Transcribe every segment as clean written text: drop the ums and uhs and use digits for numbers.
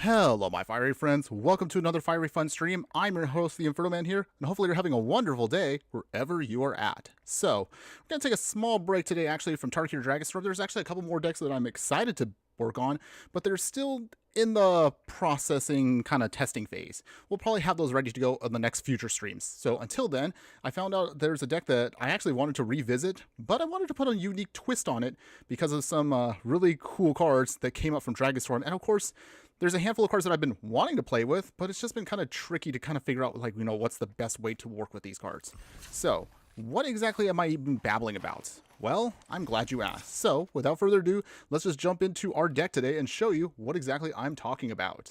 Hello, my fiery friends. Welcome to another Fiery Fun stream. I'm your host, the Infernoman here, and hopefully you're having a wonderful day wherever you are at. So, we're going to take a small break today, actually, from Tarkir Dragonstorm. There's actually a couple more decks that I'm excited to work on, but they're still in the processing kind of testing phase. We'll probably have those ready to go on the next future streams. So until then, I found out there's a deck that I actually wanted to revisit, but I wanted to put a unique twist on it because of some really cool cards that came up from Dragonstorm. And of course, there's a handful of cards that I've been wanting to play with, but it's just been kind of tricky to kind of figure out, like, what's the best way to work with these cards. So what exactly am I even babbling about? Well, I'm glad you asked. So, without further ado, let's just jump into our deck today and show you what exactly I'm talking about.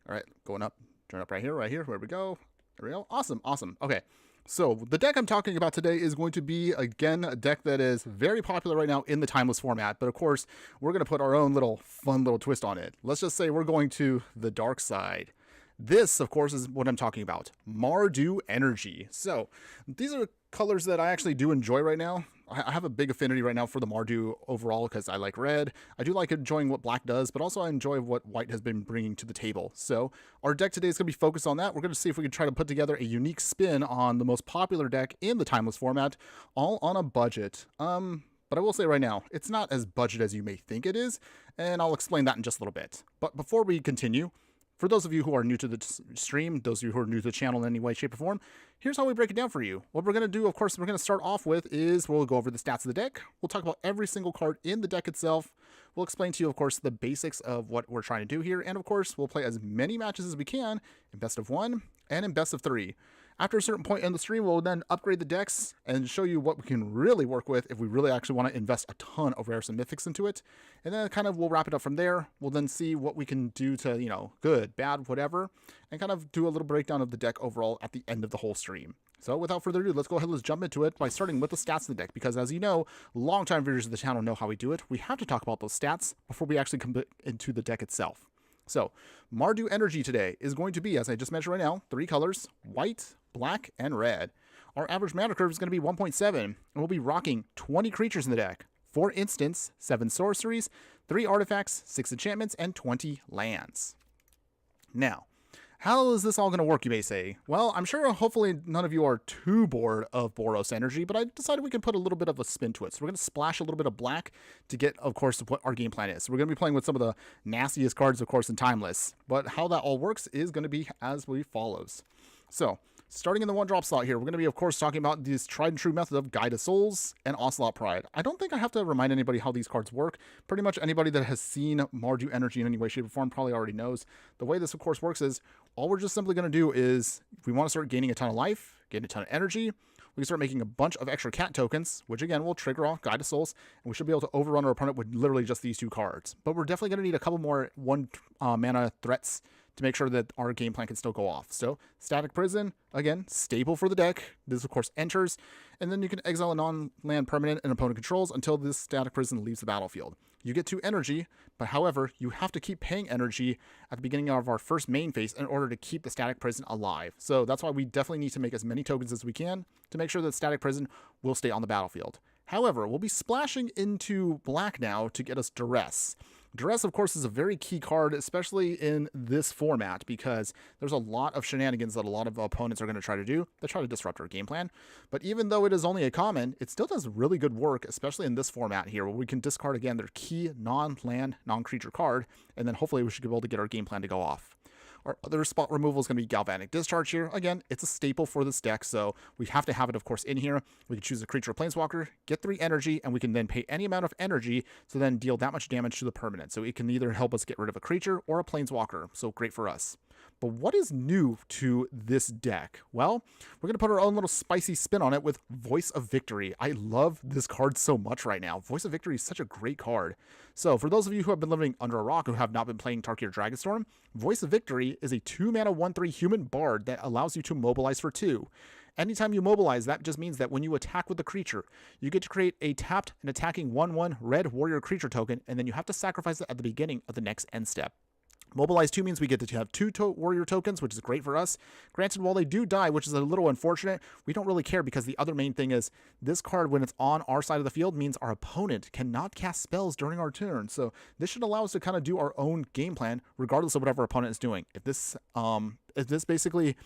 All right, going up, turn up right here, where we go. There we go. Awesome, awesome. Okay, so the deck I'm talking about today is going to be, again, a deck that is very popular right now in the Timeless format, but of course, we're going to put our own fun little twist on it. Let's just say we're going to the dark side. This, of course, is what I'm talking about, Mardu Energy. So these are colors that I actually do enjoy right now. I have a big affinity right now for the Mardu overall because I like red. I do like enjoying what black does, but also I enjoy what white has been bringing to the table. So our deck today is going to be focused on that. We're going to see if we can try to put together a unique spin on the most popular deck in the Timeless format, all on a budget. But I will say right now, it's not as budget as you may think it is, and I'll explain that in just a little bit. But before we continue, for those of you who are new to the stream, those of you who are new to the channel in any way, shape, or form, here's how we break it down for you. What we're going to do, of course, we're going to start off with is we'll go over the stats of the deck. We'll talk about every single card in the deck itself. We'll explain to you, of course, the basics of what we're trying to do here. And, of course, we'll play as many matches as we can in best of 1 and in best of 3. After a certain point in the stream, we'll then upgrade the decks and show you what we can really work with if we really actually want to invest a ton of rares and mythics into it. And then kind of we'll wrap it up from there. We'll then see what we can do to, good, bad, whatever, and kind of do a little breakdown of the deck overall at the end of the whole stream. So without further ado, let's go ahead and let's jump into it by starting with the stats of the deck, because as you know, longtime viewers of the channel know how we do it. We have to talk about those stats before we actually come into the deck itself. So, Mardu Energy today is going to be, as I just mentioned right now, 3 colors, white, black, and red. Our average mana curve is going to be 1.7, and we'll be rocking 20 creatures in the deck, 4 instants, 7 sorceries, 3 artifacts, 6 enchantments, and 20 lands. Now, how is this all going to work, you may say? Well, I'm sure hopefully none of you are too bored of Boros Energy, but I decided we can put a little bit of a spin to it. So we're going to splash a little bit of black to get, of course, what our game plan is. So we're going to be playing with some of the nastiest cards, of course, in Timeless. But how that all works is going to be as we follows. So, starting in the 1-drop slot here, we're going to be, of course, talking about this tried and true method of Guide of Souls and Ocelot Pride. I don't think I have to remind anybody how these cards work. Pretty much anybody that has seen Mardu Energy in any way, shape, or form probably already knows. The way this, of course, works is all we're just simply going to do is if we want to start gaining a ton of life, gain a ton of energy, we can start making a bunch of extra cat tokens, which again will trigger off Guide of Souls, and we should be able to overrun our opponent with literally just these 2 cards. But we're definitely going to need a couple more 1 mana threats to make sure that our game plan can still go off. So, Static Prison, again, staple for the deck. This, of course, enters, and then you can exile a non-land permanent and opponent controls until this Static Prison leaves the battlefield. You get 2 energy, but however, you have to keep paying energy at the beginning of our first main phase in order to keep the Static Prison alive. So that's why we definitely need to make as many tokens as we can to make sure that Static Prison will stay on the battlefield. However, we'll be splashing into black now to get us Duress. Duress, of course, is a very key card, especially in this format, because there's a lot of shenanigans that a lot of opponents are going to try to do that try to disrupt our game plan. But even though it is only a common, it still does really good work, especially in this format here, where we can discard, again, their key non-land, non-creature card, and then hopefully we should be able to get our game plan to go off. Our other spot removal is going to be Galvanic Discharge here. Again, it's a staple for this deck, so we have to have it, of course, in here. We can choose a creature or planeswalker, get 3 energy, and we can then pay any amount of energy to then deal that much damage to the permanent. So it can either help us get rid of a creature or a planeswalker, so great for us. But what is new to this deck? Well, we're going to put our own little spicy spin on it with Voice of Victory. I love this card so much right now. Voice of Victory is such a great card. So for those of you who have been living under a rock who have not been playing Tarkir Dragonstorm, Voice of Victory is a 2-mana 1/3 human bard that allows you to mobilize for 2. Anytime you mobilize, that just means that when you attack with a creature, you get to create a tapped and attacking 1/1 red warrior creature token, and then you have to sacrifice it at the beginning of the next end step. Mobilize 2 means we get to have 2 warrior tokens, which is great for us. Granted, while they do die, which is a little unfortunate, we don't really care because the other main thing is this card, when it's on our side of the field, means our opponent cannot cast spells during our turn. So this should allow us to kind of do our own game plan, regardless of whatever our opponent is doing. If this basically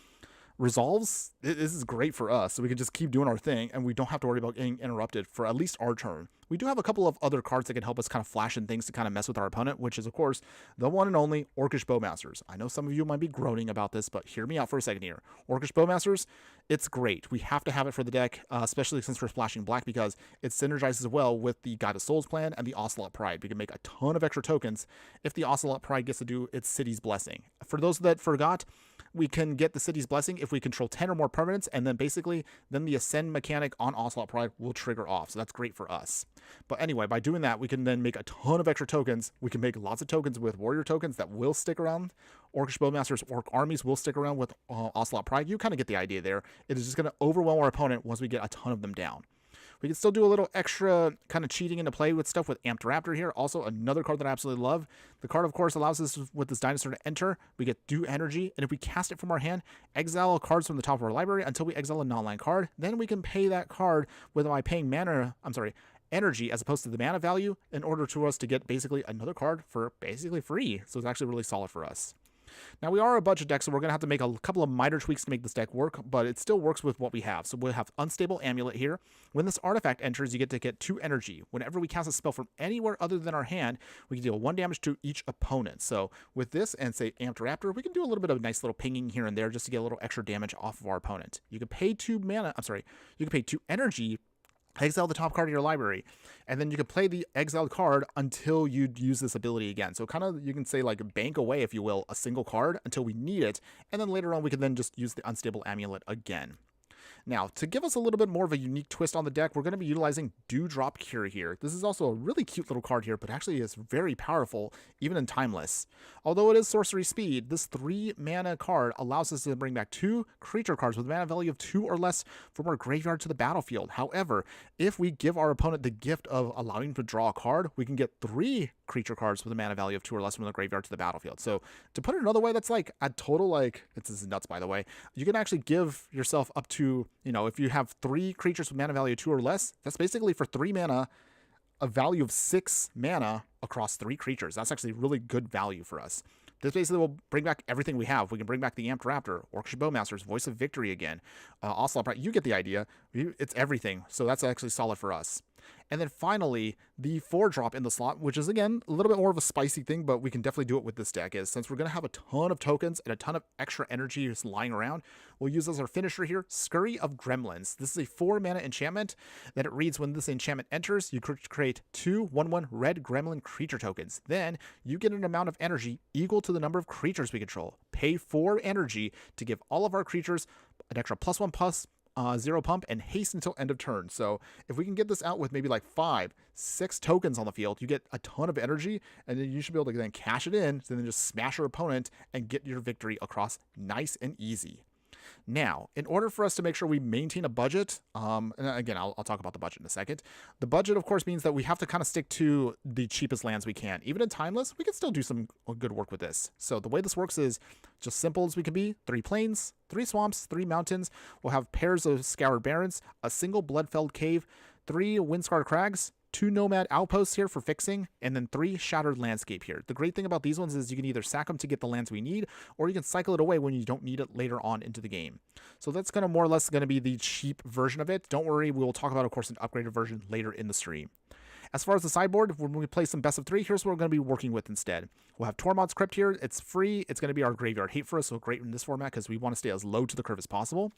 resolves, this is great for us, so we can just keep doing our thing and we don't have to worry about getting interrupted for at least our turn. We do have a couple of other cards that can help us kind of flash in things to kind of mess with our opponent, which is of course the one and only Orcish Bowmasters. I know some of you might be groaning about this, but hear me out for a second here. Orcish Bowmasters, it's great. We have to have it for the deck, especially since we're splashing black, because it synergizes well with the Guide of Souls plan and the Ocelot Pride. We can make a ton of extra tokens if the Ocelot Pride gets to do its City's Blessing. For those that forgot, we can get the City's Blessing if we control 10 or more permanents, and then basically then the Ascend mechanic on Ocelot Pride will trigger off, so that's great for us. But anyway, by doing that, we can then make a ton of extra tokens. We can make lots of tokens with warrior tokens that will stick around. Orcish Bowmasters, Orc armies will stick around with Ocelot Pride. You kind of get the idea there. It is just going to overwhelm our opponent once we get a ton of them down. We can still do a little extra kind of cheating into play with stuff with Amped Raptor here. Also, another card that I absolutely love. The card, of course, allows us with this dinosaur to enter. We get Do Energy, and if we cast it from our hand, exile cards from the top of our library until we exile a non-land card. Then we can pay that card by paying energy as opposed to the mana value in order to us to get basically another card for basically free. So it's actually really solid for us. Now, we are a budget deck, so we're going to have to make a couple of minor tweaks to make this deck work, but it still works with what we have. So we'll have Unstable Amulet here. When this artifact enters, you get to get 2 energy. Whenever we cast a spell from anywhere other than our hand, we can deal 1 damage to each opponent. So with this and, say, Amped Raptor, we can do a little bit of nice little pinging here and there just to get a little extra damage off of our opponent. You can pay 2 energy, exile the top card of your library, and then you can play the exiled card until you use this ability again. So kind of, you can say, like, bank away, if you will, a single card until we need it, and then later on we can then just use the Unstable Amulet again. Now, to give us a little bit more of a unique twist on the deck, we're going to be utilizing Dewdrop Cure here. This is also a really cute little card here, but actually is very powerful, even in Timeless. Although it is sorcery speed, this 3 mana card allows us to bring back 2 creature cards with a mana value of 2 or less from our graveyard to the battlefield. However, if we give our opponent the gift of allowing him to draw a card, we can get 3 creature cards with a mana value of 2 or less from the graveyard to the battlefield. So to put it another way, that's like a total, like, this is nuts, by the way. You can actually give yourself up to, if you have 3 creatures with mana value of 2 or less, that's basically for 3 mana, a value of 6 mana across 3 creatures. That's actually really good value for us. This basically will bring back everything we have. We can bring back the Amped Raptor, Orcish Bowmasters, Voice of Victory again, Ocelot Pride. You get the idea. It's everything. So that's actually solid for us. And then finally, the 4-drop in the slot, which is, again, a little bit more of a spicy thing, but we can definitely do it with this deck, is since we're going to have a ton of tokens and a ton of extra energy just lying around, we'll use as our finisher here, Scurry of Gremlins. This is a 4-mana enchantment that it reads when this enchantment enters, you create 2 1/1 red gremlin creature tokens. Then you get an amount of energy equal to the number of creatures we control. Pay 4 energy to give all of our creatures an extra +1/+0 pump and haste until end of turn. So if we can get this out with maybe like 5-6 tokens on the field, you get a ton of energy, and then you should be able to then cash it in, and then just smash your opponent and get your victory across nice and easy. Now, in order for us to make sure we maintain a budget, and again, I'll talk about the budget in a second. The budget, of course, means that we have to kind of stick to the cheapest lands we can. Even in Timeless, we can still do some good work with this. So the way this works is just simple as we can be. 3 plains, 3 swamps, 3 mountains. We'll have pairs of Scoured Barrens, a single Blood-Felled Cave, 3 Windscarred Crags, 2 Nomad Outposts here for fixing, and then 3 Shattered Landscape here. The great thing about these ones is you can either sack them to get the lands we need, or you can cycle it away when you don't need it later on into the game. So that's kind of more or less going to be the cheap version of it. Don't worry, we will talk about, of course, an upgraded version later in the stream. As far as the sideboard, when we play some best of 3, here's what we're going to be working with instead. We'll have Tormod's Crypt here. It's free. It's going to be our graveyard hate for us, so great in this format because we want to stay as low to the curve as possible.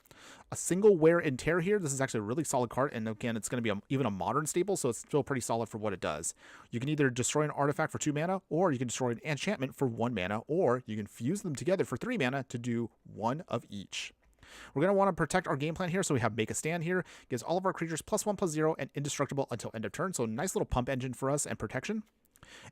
A single Wear and Tear here. This is actually a really solid card, and again, it's going to be even a modern staple, so it's still pretty solid for what it does. You can either destroy an artifact for 2 mana, or you can destroy an enchantment for 1 mana, or you can fuse them together for 3 mana to do 1 of each. We're going to want to protect our game plan here, so we have Make a Stand here. Gives all of our creatures +1/+0 and indestructible until end of turn, so nice little pump engine for us and protection.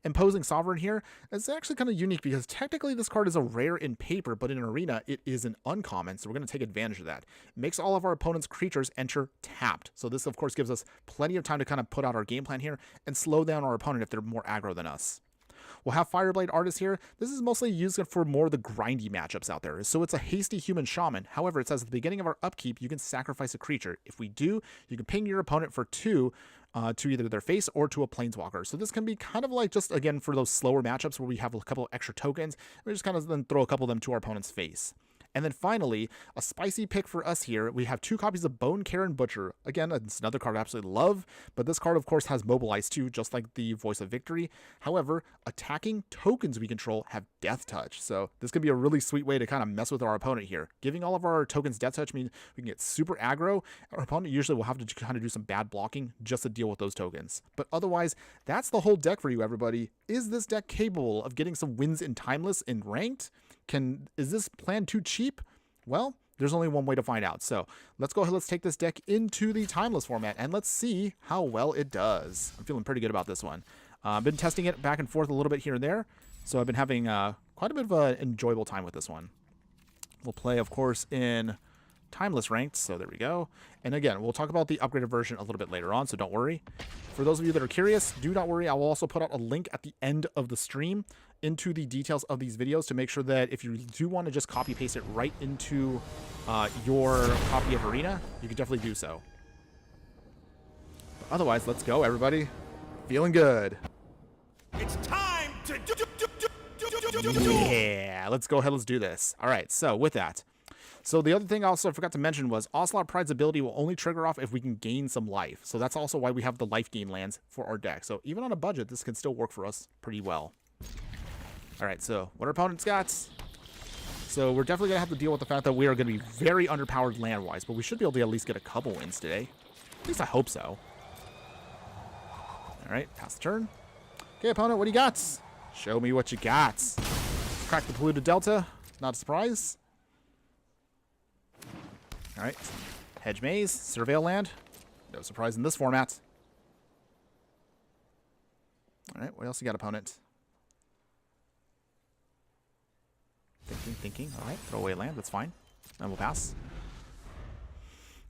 Imposing Sovereign here is actually kind of unique because technically this card is a rare in paper, but in Arena it is an uncommon, so we're going to take advantage of that. It makes all of our opponent's creatures enter tapped, so this of course gives us plenty of time to kind of put out our game plan here and slow down our opponent if they're more aggro than us. We'll have Fireblade Artist here. This is mostly used for more of the grindy matchups out there. So it's a hasty human shaman. However, it says at the beginning of our upkeep, you can sacrifice a creature. If we do, you can ping your opponent for 2 to either their face or to a planeswalker. So this can be kind of like just, again, for those slower matchups where we have a couple of extra tokens. We just kind of then throw a couple of them to our opponent's face. And then finally, a spicy pick for us here. We have 2 copies of Bone Karen Butcher. Again, it's another card I absolutely love, but this card, of course, has Mobilize too, just like the Voice of Victory. However, attacking tokens we control have Death Touch. So this could be a really sweet way to kind of mess with our opponent here. Giving all of our tokens Death Touch means we can get super aggro. Our opponent usually will have to kind of do some bad blocking just to deal with those tokens. But otherwise, that's the whole deck for you, everybody. Is this deck capable of getting some wins in Timeless and Ranked? Is this plan too cheap? Well, there's only one way to find out. So let's go ahead, let's take this deck into the Timeless format, and let's see how well it does. I'm feeling pretty good about this one. I've been testing it back and forth a little bit here and there, so I've been having quite a bit of an enjoyable time with this one. We'll play, of course, in Timeless Ranked, so there we go. And again, we'll talk about the upgraded version a little bit later on, so don't worry. For those of you that are curious, do not worry. I will also put out a link at the end of the stream into the details of these videos to make sure that if you do want to just copy paste it right into your copy of Arena, you can definitely do so. But otherwise, let's go, everybody. Feeling good. It's time to Yeah, let's go ahead, let's do this. All right, so with that. So the other thing also I forgot to mention was Ocelot Pride's ability will only trigger off if we can gain some life. So that's also why we have the life gain lands for our deck. So even on a budget, this can still work for us pretty well. All right, so what our opponent's got. So we're definitely going to have to deal with the fact that we are going to be very underpowered land-wise, but we should be able to at least get a couple wins today. At least I hope so. All right, pass the turn. Okay, opponent, what do you got? Show me what you got. Crack the Polluted Delta. Not a surprise. All right, Hedge Maze, Surveil Land. No surprise in this format. All right, what else you got, opponent? Thinking. All right, throw away land, that's fine. And we'll pass.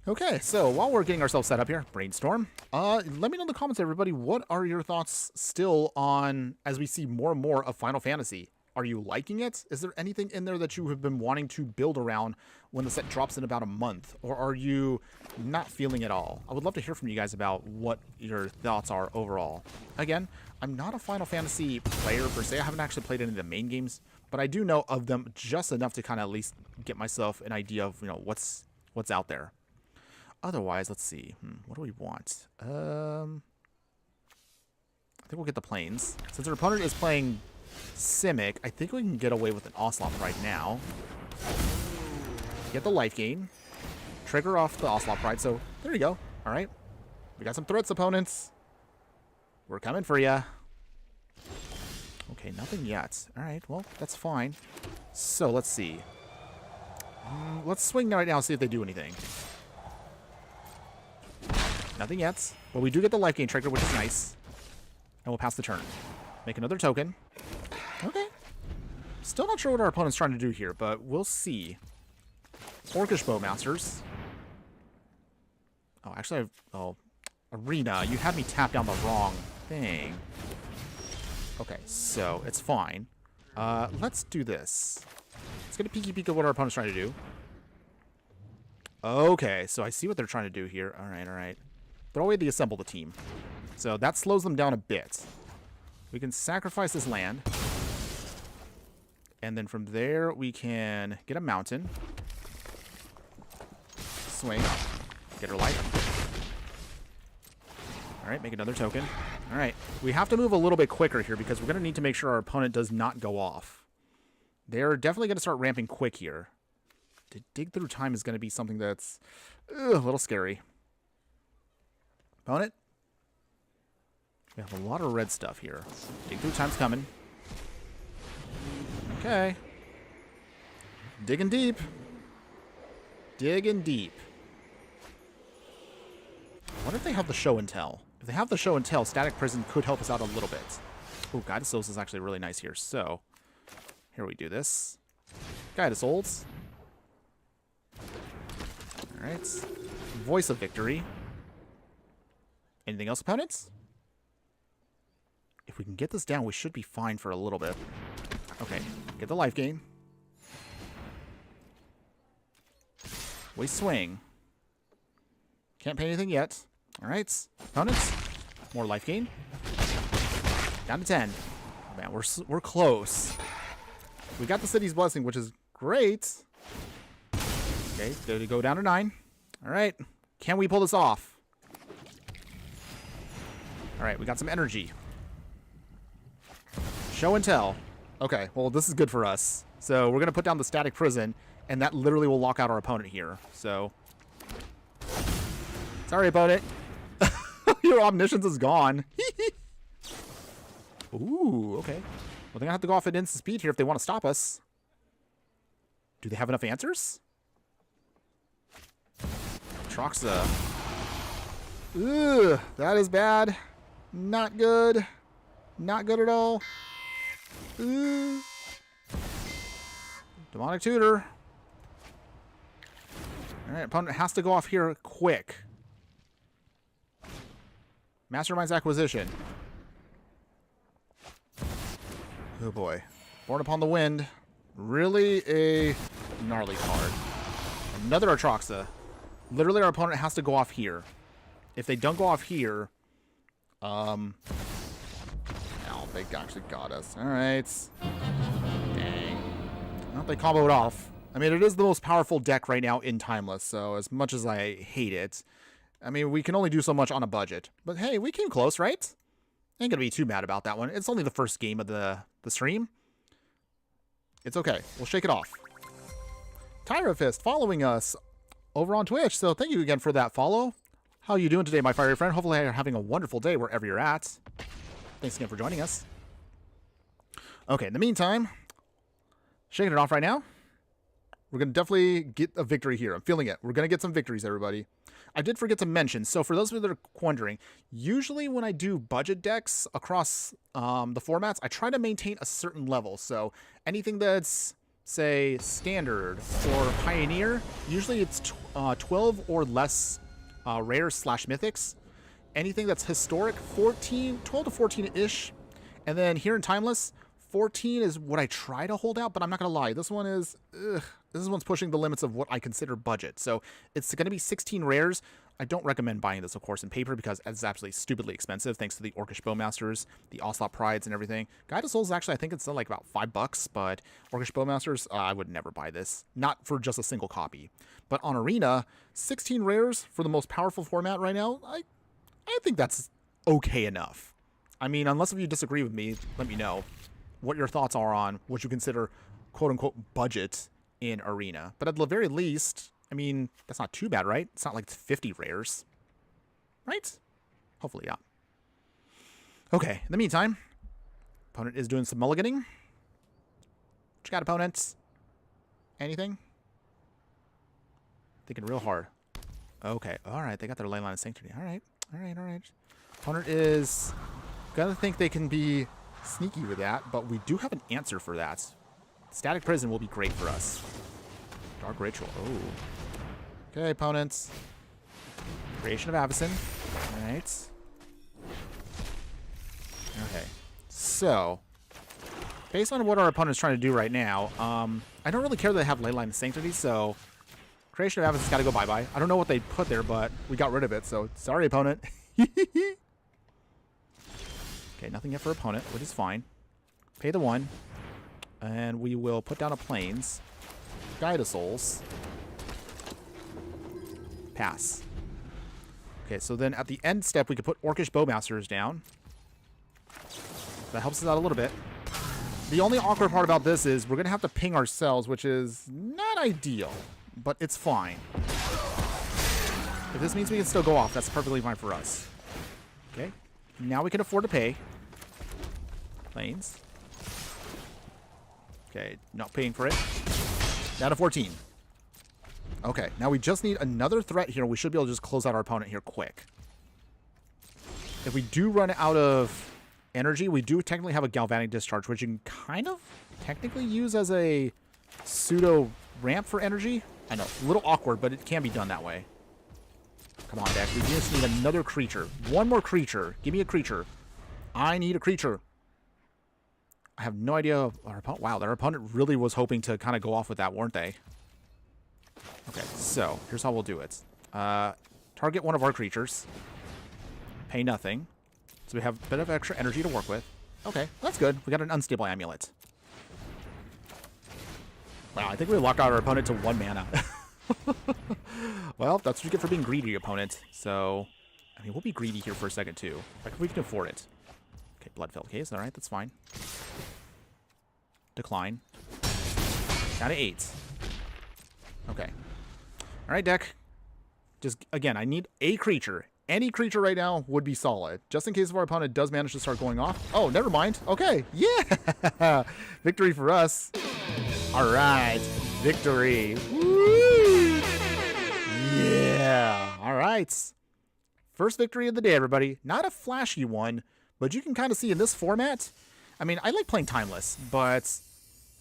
Okay, so while we're getting ourselves set up here, Brainstorm, let me know in the comments, everybody, what are your thoughts still on, as we see more and more of Final Fantasy? Are you liking it? Is there anything in there that you have been wanting to build around when the set drops in about a month? Or are you not feeling it all? I would love to hear from you guys about what your thoughts are overall. Again, I'm not a Final Fantasy player per se. I haven't actually played any of the main games, but I do know of them just enough to kind of at least get myself an idea of, what's out there. Otherwise, let's see. What do we want? I think we'll get the planes. Since our opponent is playing Simic, I think we can get away with an Ocelot right now. Get the life gain. Trigger off the Ocelot Pride. So there you go. All right. We got some threats, opponents. We're coming for ya. Okay, nothing yet. All right, well, that's fine. So let's see. Let's swing right now and see if they do anything. Nothing yet. But we do get the life gain trigger, which is nice. And we'll pass the turn. Make another token. Okay. Still not sure what our opponent's trying to do here, but we'll see. Orcish Bowmasters. Oh, actually, Arena. You had me tap down the wrong thing. Okay, so it's fine. Let's do this. Let's get a peeky peek at what our opponent's trying to do. Okay, so I see what they're trying to do here. All right. Throw away the Assemble the Team. So that slows them down a bit. We can sacrifice this land. And then from there, we can get a mountain. Swing. Get her life. All right, make another token. All right, we have to move a little bit quicker here because we're going to need to make sure our opponent does not go off. They're definitely going to start ramping quick here. To dig through time is going to be something that's a little scary. Opponent? We have a lot of red stuff here. Dig through time's coming. Okay. Digging deep. Digging deep. What if they have the show and tell? If they have the show and tell, Static Prison could help us out a little bit. Oh, Guided Souls is actually really nice here. So, here we do this. Guided Souls. Alright. Voice of Victory. Anything else, opponents? if we can get this down, we should be fine for a little bit. Okay, get the life gain. We swing. Can't pay anything yet. All right, opponents, more life gain. Down to 10. Oh, man, we're close. We got the city's blessing, which is great. Okay, there to go down to 9. All right, can we pull this off? All right, we got some energy. Show and tell. Okay, well, this is good for us. So we're going to put down the static prison, and that literally will lock out our opponent here. So, sorry, opponent. Your omniscience is gone. Ooh, okay. Well, they're going to have to go off at instant speed here if they want to stop us. Do they have enough answers? Troxa. Ugh, that is bad. Not good. Not good at all. Ooh. Demonic Tutor. Alright, opponent has to go off here quick. Mastermind's Acquisition. Oh boy. Born Upon the Wind. Really a gnarly card. Another Atroxa. Literally our opponent has to go off here. If they don't go off here, oh, they actually got us. Alright. Dang. Well, they comboed off. I mean, it is the most powerful deck right now in Timeless, so as much as I hate it, I mean, we can only do so much on a budget. But hey, we came close, right? Ain't gonna be too mad about that one. It's only the first game of the stream. It's okay. We'll shake it off. Tyra Fist following us over on Twitch, so thank you again for that follow. How are you doing today, my fiery friend? Hopefully you're having a wonderful day wherever you're at. Thanks again for joining us. Okay, in the meantime, shaking it off right now. We're going to definitely get a victory here. I'm feeling it. We're going to get some victories, everybody. I did forget to mention, so for those of you that are wondering, usually when I do budget decks across the formats, I try to maintain a certain level. So anything that's, say, standard or pioneer, usually it's 12 or less rares / mythics. Anything that's historic, 12 to 14-ish. And then here in Timeless, 14 is what I try to hold out, but I'm not going to lie. This one is, this one's pushing the limits of what I consider budget. So it's going to be 16 rares. I don't recommend buying this, of course, in paper because it's absolutely stupidly expensive thanks to the Orcish Bowmasters, the Ocelot Prides, and everything. Guide of Souls, actually, I think it's like about $5, but Orcish Bowmasters, I would never buy this. Not for just a single copy. But on Arena, 16 rares for the most powerful format right now, I think that's okay enough. I mean, unless if you disagree with me, let me know what your thoughts are on what you consider quote-unquote budget in Arena. But at the very least, I mean, that's not too bad, right? It's not like it's 50 rares. Right? Hopefully, yeah. Okay, in the meantime, opponent is doing some mulliganing. What you got, opponents? Anything? Thinking real hard. Okay, alright, they got their Leyline of Sanctity. Alright, alright. Opponent is gonna think they can be sneaky with that, but we do have an answer for that. Static Prison will be great for us. Dark Ritual. Oh. Okay, opponents. Creation of Avacyn. Alright. Okay. So, based on what our opponent's trying to do right now, I don't really care that they have Leyline of Sanctity, so Creation of Avacyn's got to go bye-bye. I don't know what they put there, but we got rid of it, so sorry, opponent. Okay, nothing yet for opponent, which is fine. Pay the 1. And we will put down a Plains. Guide of Souls. Pass. Okay, so then at the end step, we could put Orcish Bowmasters down. That helps us out a little bit. The only awkward part about this is we're going to have to ping ourselves, which is not ideal, but it's fine. If this means we can still go off, that's perfectly fine for us. Okay, now we can afford to pay. Plains. Okay, not paying for it. Down to 14. Okay, now we just need another threat here. We should be able to just close out our opponent here quick. If we do run out of energy, we do technically have a Galvanic Discharge, which you can kind of technically use as a pseudo ramp for energy. I know, a little awkward, but it can be done that way. Come on, deck. We just need another creature. One more creature. Give me a creature. I need a creature. I have no idea. Wow, their opponent really was hoping to kind of go off with that, weren't they? Okay, so here's how we'll do it. Target one of our creatures. Pay nothing. So we have a bit of extra energy to work with. Okay, that's good. We got an unstable amulet. Wow, I think we locked out our opponent to 1 mana. Well, that's what you get for being greedy, opponent. So, I mean, we'll be greedy here for a second, too. Like, we can afford it. Okay, blood-filled case. All right, that's fine. Decline. Down to 8. Okay. All right, deck. Just, again, I need a creature. Any creature right now would be solid. Just in case if our opponent does manage to start going off. Oh, never mind. Okay. Yeah. Victory for us. All right. Victory. Woo! Yeah. All right. First victory of the day, everybody. Not a flashy one, but you can kind of see in this format. I mean, I like playing Timeless, but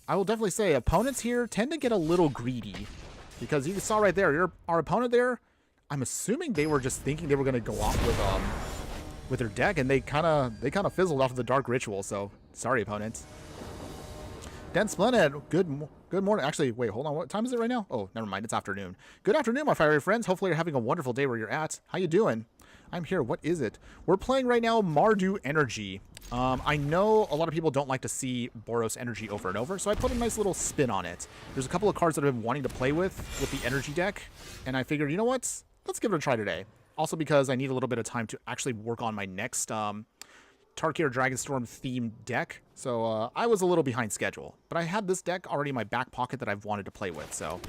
I will definitely say opponents here tend to get a little greedy because you saw right there, our opponent there, I'm assuming they were just thinking they were going to go off with their deck, and they kind of fizzled off of the Dark Ritual. So sorry, opponents. Den Splendid, good morning. Actually, wait, hold on. What time is it right now? Oh, never mind. It's afternoon. Good afternoon, my fiery friends. Hopefully you're having a wonderful day where you're at. How you doing? I'm here. What is it? We're playing right now Mardu Energy. I know a lot of people don't like to see Boros Energy over and over, so I put a nice little spin on it. There's a couple of cards that I've been wanting to play with the Energy deck, and I figured, you know what? Let's give it a try today. Also because I need a little bit of time to actually work on my next Tarkir Dragonstorm themed deck. So I was a little behind schedule. But I had this deck already in my back pocket that I've wanted to play with. So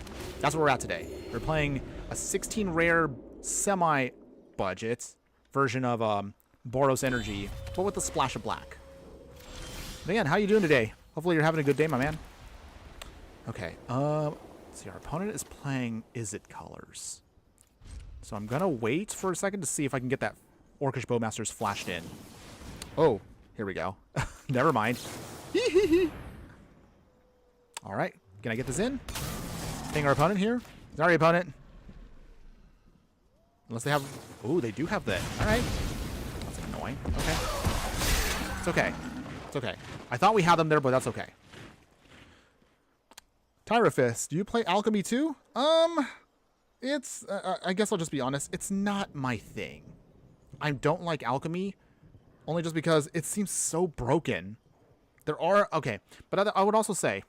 that's where we're at today. We're playing a 16 rare semi-budget version of Boros Energy, but with a splash of black. Man, how you doing today? Hopefully you're having a good day, my man. Okay, let's see. Our opponent is playing Izzet colors. So I'm going to wait for a second to see if I can get that Orcish Bowmasters flashed in. Oh, here we go. Never mind. All right. Can I get this in? Ping our opponent here. Sorry, opponent. Unless they have... Oh, they do have that. All right. That's annoying. Okay. It's okay. It's okay. I thought we had them there, but that's okay. Tyrafist, do you play Alchemy too? It's, I guess I'll just be honest, it's not my thing. I don't like Alchemy, only just because it seems so broken. There are, okay, but I would also say,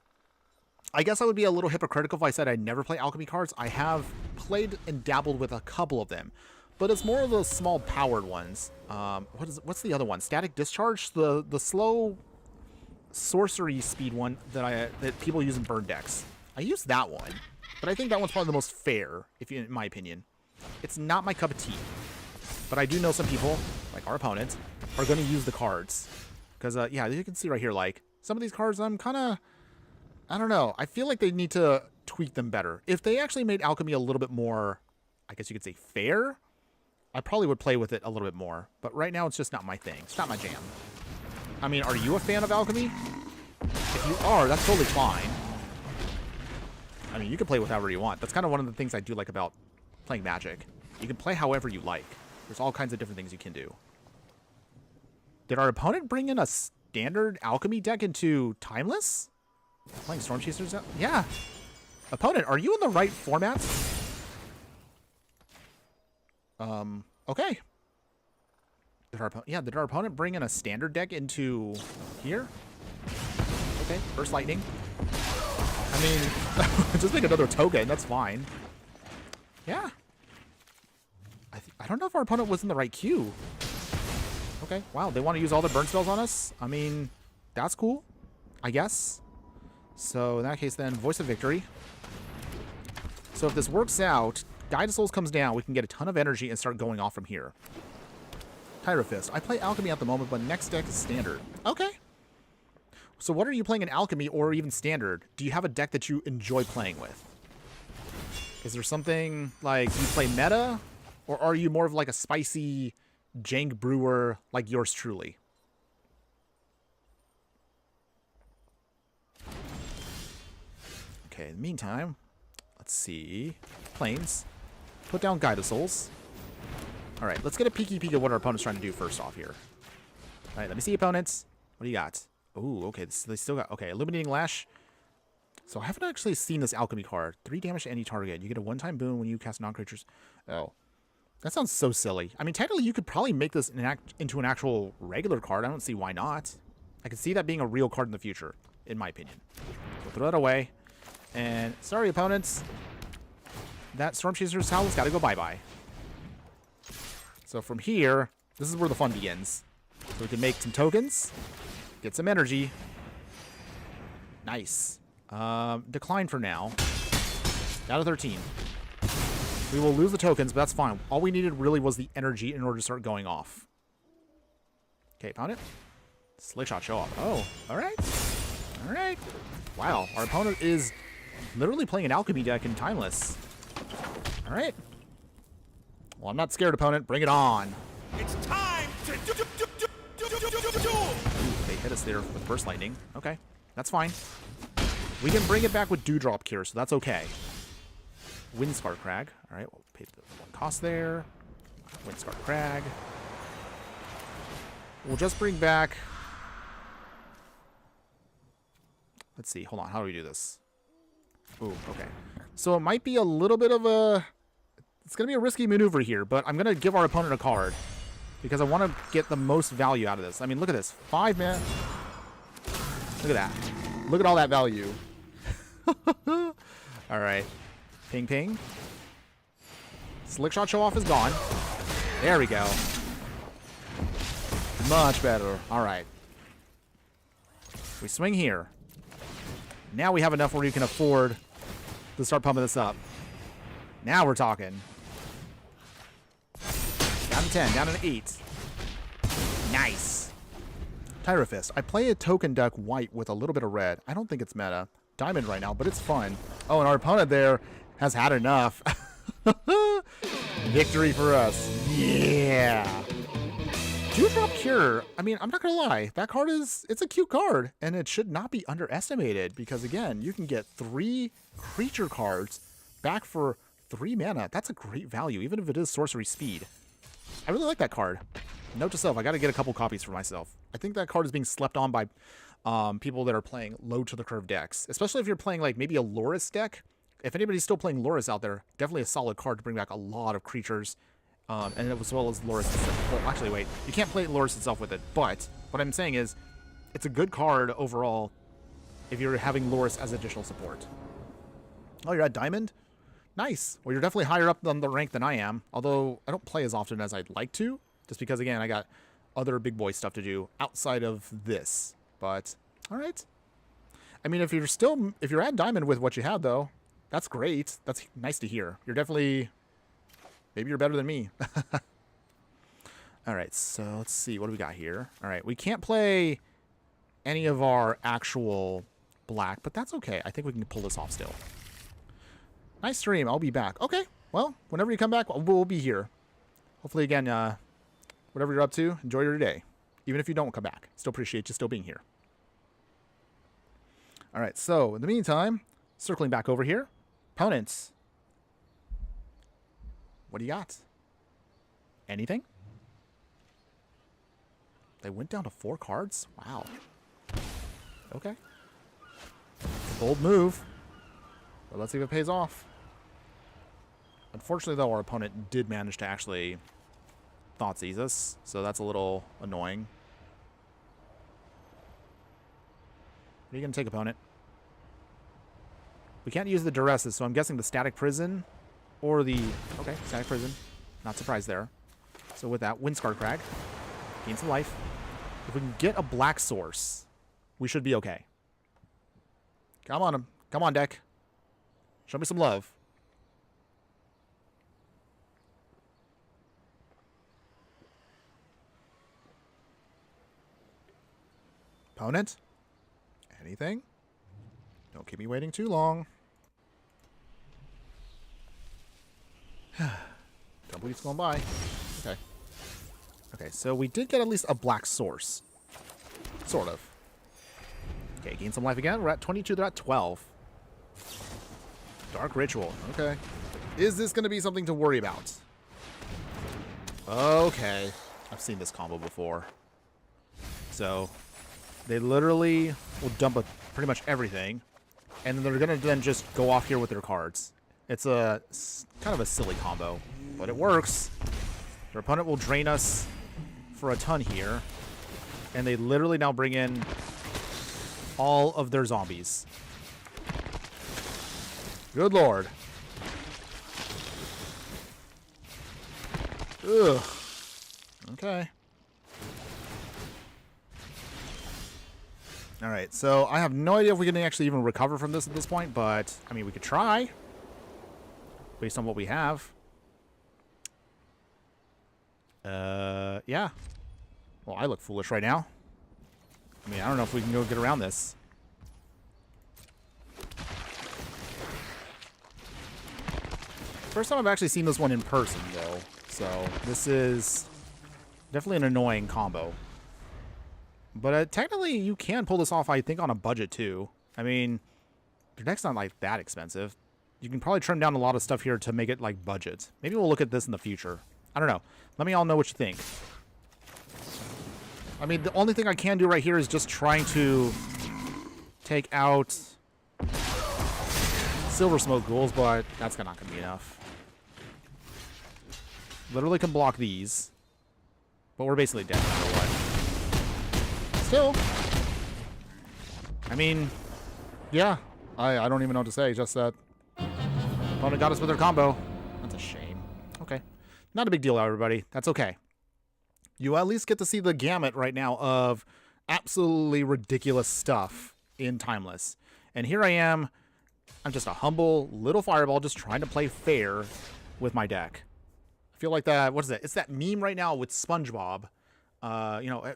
I guess I would be a little hypocritical if I said I never play Alchemy cards. I have played and dabbled with a couple of them, but it's more of those small powered ones. What's the other one? Static Discharge? The slow sorcery speed one that people use in burn decks. I use that one. But I think that one's probably the most fair, in my opinion. It's not my cup of tea. But I do know some people, like our opponents, are going to use the cards. Because, yeah, you can see right here, like, some of these cards, I'm kind of... I don't know. I feel like they need to tweak them better. If they actually made Alchemy a little bit more, I guess you could say, fair, I probably would play with it a little bit more. But right now, it's just not my thing. It's not my jam. I mean, are you a fan of Alchemy? If you are, that's totally fine. I mean, you can play with however you want. That's kind of one of the things I do like about playing Magic. You can play however you like. There's all kinds of different things you can do. Did our opponent bring in a standard Alchemy deck into Timeless? Playing Storm Chasers? Yeah. Opponent, are you in the right format? Okay. Did our opponent bring in a standard deck into here? Okay, Burst Lightning. I mean, just make another token. That's fine. Yeah. I don't know if our opponent was in the right queue. Okay. Wow. They want to use all the burn spells on us. I mean, that's cool, I guess. So in that case, then Voice of Victory. So if this works out, Guide of Souls comes down. We can get a ton of energy and start going off from here. Tyrafist. I play Alchemy at the moment, but next deck is Standard. Okay. So what are you playing in Alchemy or even Standard? Do you have a deck that you enjoy playing with? Is there something like you play meta? Or are you more of like a spicy jank brewer like yours truly? Okay, in the meantime, let's see. Plains. Put down Guide of Souls. Alright, let's get a peeky peek at what our opponent's trying to do first off here. right, let me see opponents. What do you got? Ooh, okay. They still got... Okay, Illuminating Lash. So I haven't actually seen this alchemy card. 3 damage to any target. You get a one-time boon when you cast non-creatures. Oh. That sounds so silly. I mean, technically, you could probably make this into an actual regular card. I don't see why not. I can see that being a real card in the future, in my opinion. So throw that away. And sorry, opponents. That Storm Chaser's Howl's got to go bye-bye. So from here, this is where the fun begins. So we can make some tokens. Get some energy. Nice. Decline for now. Down to 13. We will lose the tokens, but that's fine. All we needed really was the energy in order to start going off. Okay, found it. Slick shot, show off. Oh, all right. All right. Wow, our opponent is literally playing an alchemy deck in Timeless. All right. Well, I'm not scared, opponent. Bring it on. It's time to do. Ooh, they hit us there with Burst Lightning. Okay, that's fine. We can bring it back with Dewdrop Cure, so that's okay. Windscar Crag. All right, we'll pay the 1 cost there. Windscar Crag. We'll just bring back... Let's see. Hold on. How do we do this? Ooh, okay. So it might be a little bit of a... It's going to be a risky maneuver here, but I'm going to give our opponent a card because I want to get the most value out of this. I mean, look at this. 5 man. Look at that. Look at all that value. All right. Ping, ping. Slick Shot Show Off is gone. There we go. Much better. All right. We swing here. Now we have enough where we can afford to start pumping this up. Now we're talking. Down to 10. Down to 8. Nice. Tyra Fist. I play a token deck white with a little bit of red. I don't think it's meta. Diamond right now, but it's fun. Oh, and our opponent there has had enough. Victory for us. Yeah. Dewdrop Cure. I mean, I'm not going to lie. That card it's a cute card, and it should not be underestimated because, again, you can get 3 creature cards back for 3 mana. That's a great value, even if it is sorcery speed. I really like that card. Note to self, I got to get a couple copies for myself. I think that card is being slept on by people that are playing low to the curve decks, especially if you're playing like maybe a Loris deck. If anybody's still playing Loris out there, definitely a solid card to bring back a lot of creatures, and as well as Loris itself. Well, actually, wait, you can't play Loris itself with it, but what I'm saying is it's a good card overall if you're having Loris as additional support. Oh, you're at Diamond? Nice. Well, you're definitely higher up on the rank than I am, although I don't play as often as I'd like to, just because, again, I got other big boy stuff to do outside of this. But, all right. I mean, if you're at Diamond with what you have, though, that's great. That's nice to hear. You're definitely, maybe you're better than me. All right, so let's see. What do we got here? All right, we can't play any of our actual black, but that's okay. I think we can pull this off still. Nice stream. I'll be back. Okay, well, whenever you come back, we'll be here. Hopefully, again, whatever you're up to, enjoy your day. Even if you don't come back. Still appreciate you still being here. All right, so in the meantime, circling back over here. Opponents. What do you got? Anything? They went down to 4 cards? Wow. Okay. It's a bold move. But let's see if it pays off. Unfortunately, though, our opponent did manage to actually Thoughtseize us, so that's a little annoying. What are you going to take, opponent? We can't use the Duresses, so I'm guessing the Static Prison or the... Okay, Static Prison. Not surprised there. So with that, Windscar Crag. Gain some life. If we can get a black source, we should be okay. Come on him. Come on, deck. Show me some love. Opponent? Anything? Don't keep me waiting too long. Don't believe it's going by. Okay. Okay, so we did get at least a black source. Sort of. Okay, gain some life again. We're at 22, they're at 12. Dark Ritual. Okay. Is this going to be something to worry about? Okay. I've seen this combo before. So they literally will dump pretty much everything, and then they're gonna then just go off here with their cards. It's kind of a silly combo, but it works. Their opponent will drain us for a ton here, and they literally now bring in all of their zombies. Good lord. Ugh. Okay. Alright, so I have no idea if we can actually even recover from this at this point, but, I mean, we could try. Based on what we have. Yeah. Well, I look foolish right now. I mean, I don't know if we can go get around this. First time I've actually seen this one in person, though. So, this is definitely an annoying combo. But technically, you can pull this off, I think, on a budget, too. I mean, your deck's not, like, that expensive. You can probably trim down a lot of stuff here to make it, like, budget. Maybe we'll look at this in the future. I don't know. Let me all know what you think. I mean, the only thing I can do right here is just trying to take out Silver Smoke Ghouls, but that's not going to be enough. Literally can block these. But we're basically dead no matter what. Still. I mean, yeah. I don't even know what to say. Just that opponent got us with their combo. That's a shame. Okay. Not a big deal, everybody. That's okay. You at least get to see the gamut right now of absolutely ridiculous stuff in Timeless. And here I am. I'm just a humble little fireball just trying to play fair with my deck. I feel like that, what is that? It's that meme right now with SpongeBob. You know,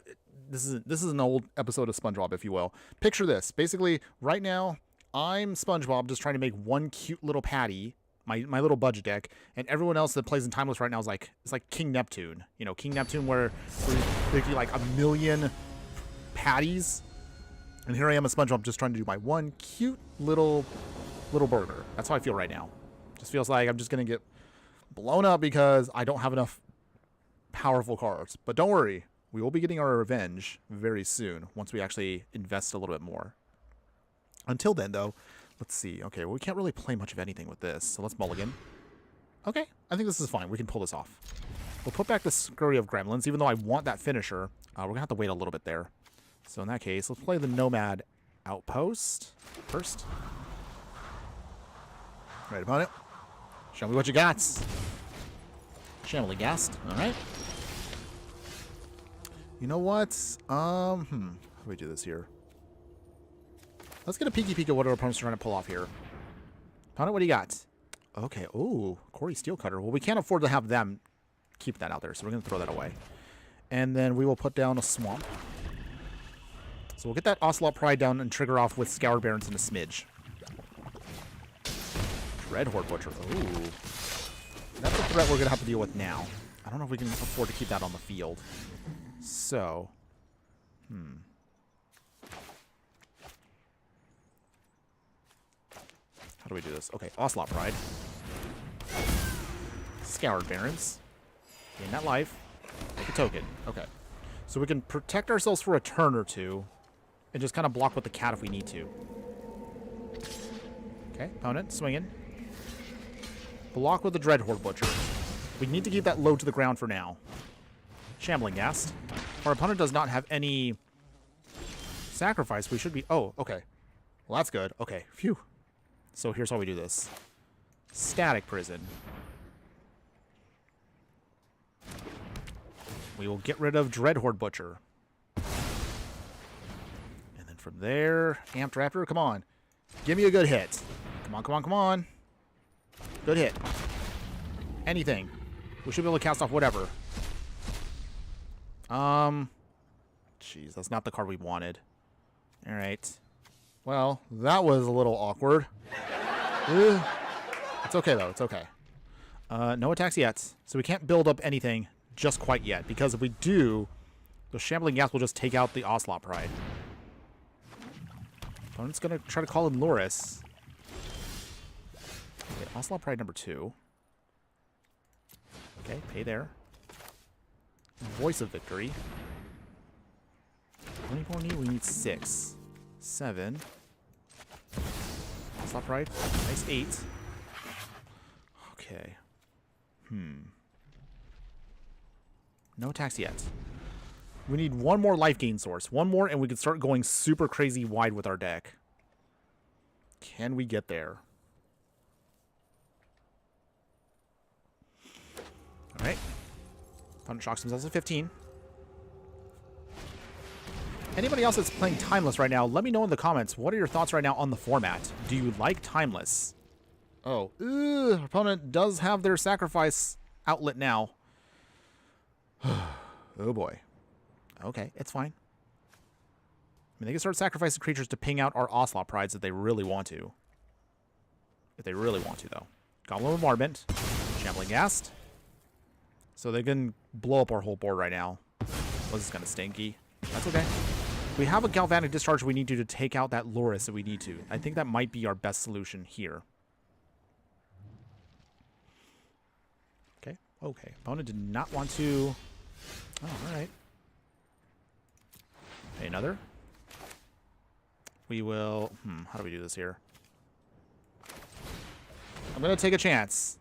this is an old episode of SpongeBob, if you will. Picture this. Basically, right now, I'm SpongeBob just trying to make one cute little patty, my little budget deck, and everyone else that plays in Timeless right now is like, it's like King Neptune. You know, King Neptune where there's basically like a million patties. And here I am, a SpongeBob, just trying to do my one cute little burger. That's how I feel right now. Just feels like I'm just going to get blown up because I don't have enough powerful cards. But don't worry, we will be getting our revenge very soon once we actually invest a little bit more. Until then, though, let's see. Okay, well, we can't really play much of anything with this, so let's mulligan. Okay, I think this is fine. We can pull this off. We'll put back the Scurry of Gremlins, even though I want that finisher. We're going to have to wait a little bit there. So in that case, let's play the Nomad Outpost first. Right, opponent. Show me what you got. Shambly Ghast. All right. You know what? How do we do this here? Let's get a peeky peek at what our opponent's trying to pull off here. Opponent, what do you got? Okay. Ooh, Corey Steelcutter. Well, we can't afford to have them keep that out there, so we're going to throw that away. And then we will put down a Swamp. So we'll get that Ocelot Pride down and trigger off with Scoured Barrens and a smidge. Dreadhorde Butcher. Ooh. That's a threat we're going to have to deal with now. I don't know if we can afford to keep that on the field. So. How do we do this? Okay, Ocelot Pride. Scoured Barrens. Gain that life. Make a token. Okay. So we can protect ourselves for a turn or two and just kind of block with the cat if we need to. Okay, opponent, swinging. Block with the Dreadhorde Butcher. We need to keep that low to the ground for now. Shambling Ghast. Our opponent does not have any sacrifice. We should be... Oh, okay. Well, that's good. Okay, phew. So here's how we do this. Static Prison. We will get rid of Dreadhorde Butcher. And then from there, Amped Raptor, come on. Give me a good hit. Come on, come on, come on. Good hit. Anything. We should be able to cast off whatever. Jeez, that's not the card we wanted. Alright. Well, that was a little awkward. It's okay, though. It's okay. No attacks yet. So we can't build up anything just quite yet. Because if we do, the Shambling Ghast will just take out the Ocelot Pride. Opponent's going to try to call in Loris. Okay, Ocelot Pride number 2. Okay, pay there. Voice of Victory. How many more need? We need 6. 7. Stop right. Nice 8. Okay. No attacks yet. We need one more life gain source. One more and we can start going super crazy wide with our deck. Can we get there? Alright. Opponent shocks themselves at 15. Anybody else that's playing Timeless right now, let me know in the comments. What are your thoughts right now on the format? Do you like Timeless? Oh, our opponent does have their sacrifice outlet now. Oh boy. Okay, it's fine. I mean, they can start sacrificing creatures to ping out our Ocelot Prides if they really want to. If they really want to, though. Goblin Bombardment. Shambling Ghast. So they can blow up our whole board right now. This is kind of stinky. That's okay. We have a Galvanic Discharge we need to take out that Loris if we need to. I think that might be our best solution here. Okay. Okay. Opponent did not want to... Oh, alright. Okay, another. We will... how do we do this here? I'm going to take a chance.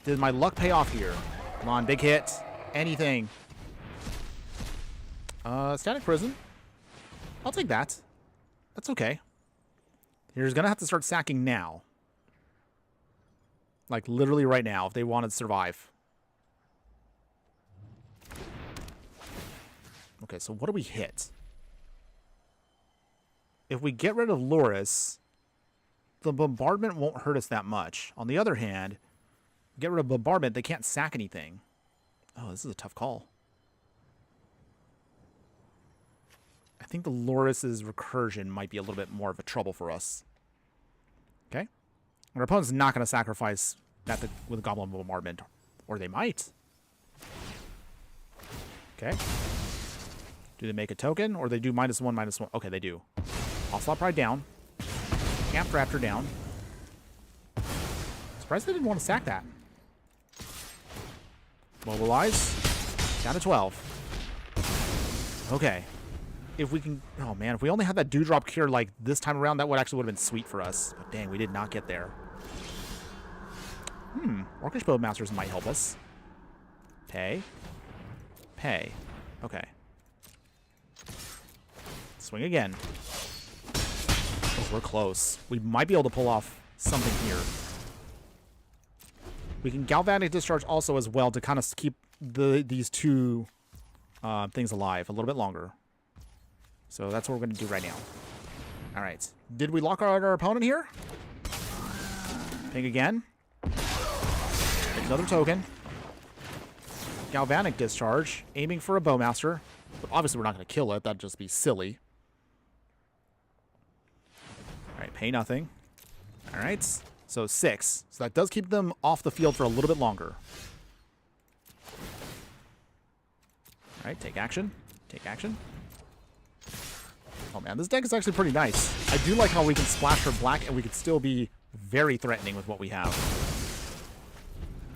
Did my luck pay off here? Come on, big hit. Anything. Static Prison. I'll take that. That's okay. You're going to have to start sacking now. Like, literally right now, if they want to survive. Okay, so what do we hit? If we get rid of Loris, the bombardment won't hurt us that much. On the other hand, get rid of bombardment, they can't sack anything. Oh, this is a tough call. I think the Loris's recursion might be a little bit more of a trouble for us. Okay. Our opponent's not going to sacrifice that with a Goblin Bombardment. Or they might. Okay. Do they make a token? Or they do -1/-1? Okay, they do. Ocelot Pride down. Camp Raptor down. Surprised they didn't want to sack that. Mobilize. Down to 12. Okay. If we can... Oh, man. If we only had that Dewdrop Cure, like, this time around, that would have been sweet for us. But, dang, we did not get there. Orcish Bowmasters might help us. Pay. Pay. Okay. Swing again. Oh, we're close. We might be able to pull off something here. We can Galvanic Discharge also as well to kind of keep these two things alive a little bit longer. So that's what we're going to do right now. All right. Did we lock out our opponent here? Ping again. Take another token. Galvanic Discharge. Aiming for a Bowmaster. But obviously we're not going to kill it. That'd just be silly. All right. Pay nothing. All right. So 6. So that does keep them off the field for a little bit longer. All right. Take action. Take action. Oh, man, this deck is actually pretty nice. I do like how we can splash for black, and we can still be very threatening with what we have.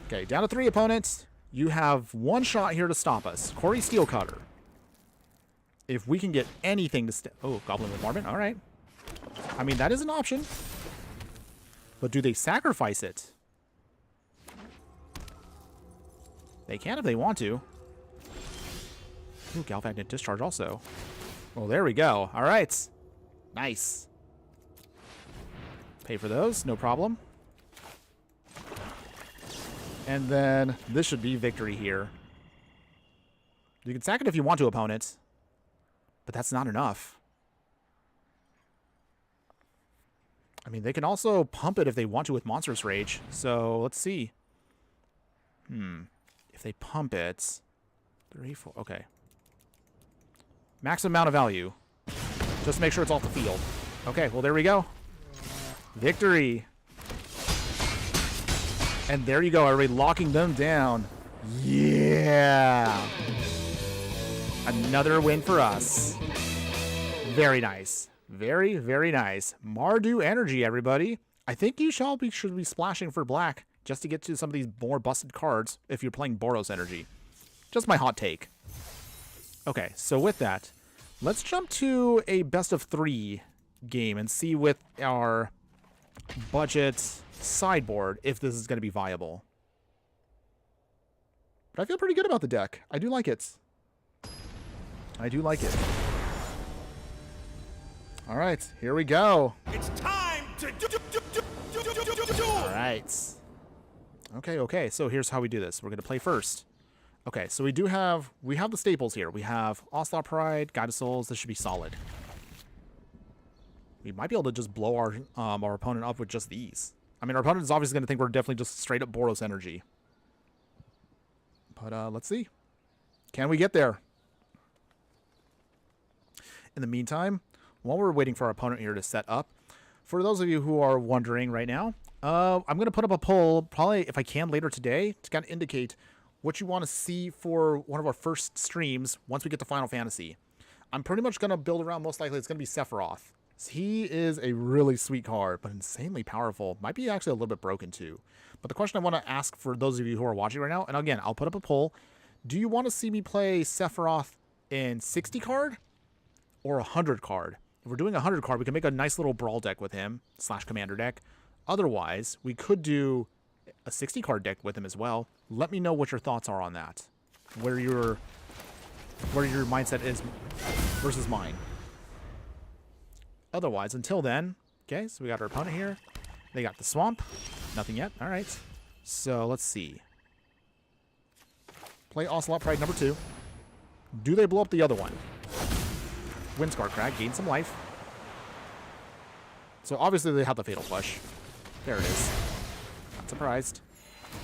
Okay, down to 3 opponents. You have one shot here to stop us. Corey Steelcutter. If we can get anything to... Oh, Goblin Bombardment. All right. I mean, that is an option. But do they sacrifice it? They can if they want to. Ooh, Galvanic Discharge also. Well, there we go. All right. Nice. Pay for those. No problem. And then this should be victory here. You can sack it if you want to, opponent. But that's not enough. I mean, they can also pump it if they want to with Monstrous Rage. So, let's see. If they pump it... 3, 4... Okay. Max amount of value. Just make sure it's off the field. Okay, well, there we go. Victory. And there you go, everybody, locking them down. Yeah. Another win for us. Very nice. Very, very nice. Mardu Energy, everybody. I think you should be splashing for black just to get to some of these more busted cards if you're playing Boros Energy. Just my hot take. Okay, so with that, Let's jump to a best of 3 game and see with our budget sideboard if this is going to be viable. But I feel pretty good about the deck. I do like it. I do like it. All right, here we go. It's time to do. All right. Okay. So here's how we do this. We're going to play first. Okay, so we have the staples here. We have Ocelot Pride, Guide of Souls. This should be solid. We might be able to just blow our opponent up with just these. I mean, our opponent is obviously going to think we're definitely just straight up Boros Energy. But let's see. Can we get there? In the meantime, while we're waiting for our opponent here to set up, for those of you who are wondering right now, I'm going to put up a poll, probably if I can later today, to kind of indicate what you want to see for one of our first streams once we get to Final Fantasy. I'm pretty much going to build around, most likely it's going to be Sephiroth. He is a really sweet card, but insanely powerful. Might be actually a little bit broken too. But the question I want to ask for those of you who are watching right now, and again, I'll put up a poll. Do you want to see me play Sephiroth in 60 card or 100 card? If we're doing 100 card, we can make a nice little brawl deck with him, / commander deck. Otherwise, we could do a 60 card deck with him as well. Let me know what your thoughts are on that. Where your mindset is versus mine. Otherwise, until then, okay, so we got our opponent here. They got the swamp. Nothing yet. All right. So let's see. Play Ocelot Pride number 2. Do they blow up the other one? Windscar Crag, gain some life. So obviously they have the Fatal Flush. There it is. Not surprised.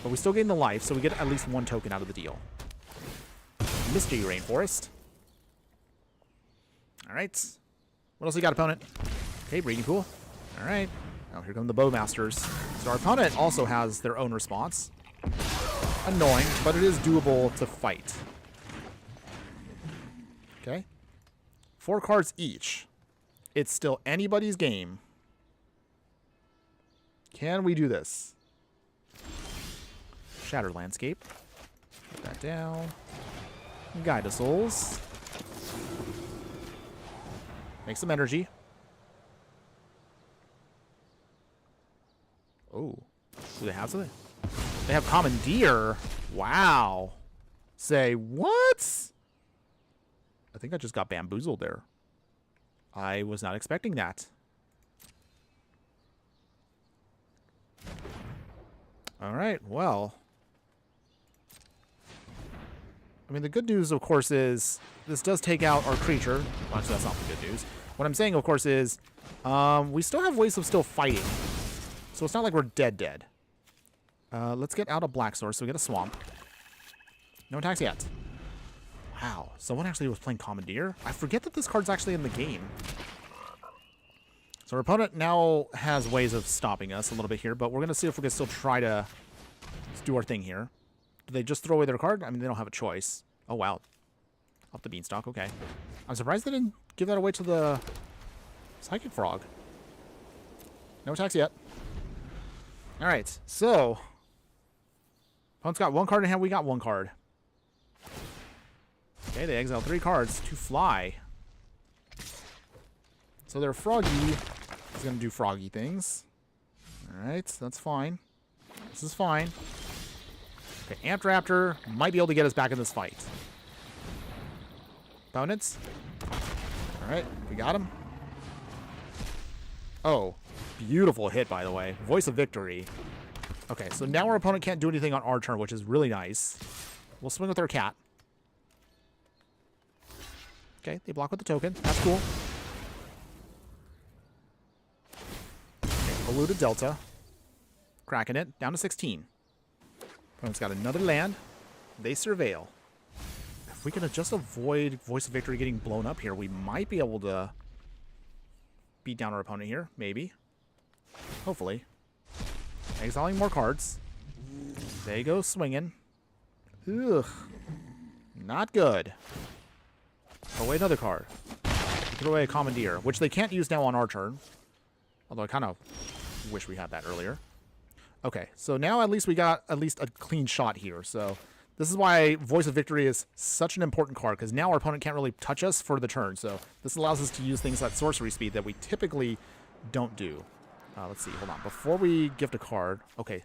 But we still gain the life, so we get at least 1 token out of the deal. Mystery Rainforest. All right. What else we got, opponent? Okay, Breeding Pool. All right. Now here come the Bowmasters. So our opponent also has their own response. Annoying, but it is doable to fight. Okay. 4 cards each. It's still anybody's game. Can we do this? Shattered Landscape. Put that down. Guide of Souls. Make some energy. Oh. Do they have something? They have Commandeer. Wow. Say what? I think I just got bamboozled there. I was not expecting that. All right, well. I mean, the good news, of course, is this does take out our creature. Well, actually, that's not the good news. What I'm saying, of course, is we still have ways of still fighting. So it's not like we're dead. Let's get out a Black Source so we get a Swamp. No attacks yet. Wow, someone actually was playing Commandeer. I forget that this card's actually in the game. So our opponent now has ways of stopping us a little bit here, but we're going to see if we can still try to do our thing here. Do they just throw away their card? I mean, they don't have a choice. Oh, wow. Off the Beanstalk, okay. I'm surprised they didn't give that away to the Psychic Frog. No attacks yet. All right, so opponent's got 1 card in hand. We got 1 card. Okay, they exile 3 cards to fly. So their Froggy is going to do Froggy things. All right, that's fine. This is fine. Okay, Amped Raptor might be able to get us back in this fight. Opponents. All right, we got him. Oh, beautiful hit, by the way. Voice of Victory. Okay, so now our opponent can't do anything on our turn, which is really nice. We'll swing with our cat. Okay, they block with the token. That's cool. Okay, polluted Delta. Cracking it. Down to 16. Opponent's got another land. They surveil. If we can just avoid Voice of Victory getting blown up here, we might be able to beat down our opponent here. Maybe. Hopefully. Exiling more cards. They go swinging. Ugh. Not good. Throw away another card. Throw away a Commandeer, which they can't use now on our turn. Although I kind of wish we had that earlier. Okay, so now at least we got at least a clean shot here. So This is why Voice of Victory is such an important card, because now our opponent can't really touch us for the turn. So this allows us to use things like sorcery speed that we typically don't do. Let's see. Hold on. Before we gift a card, okay,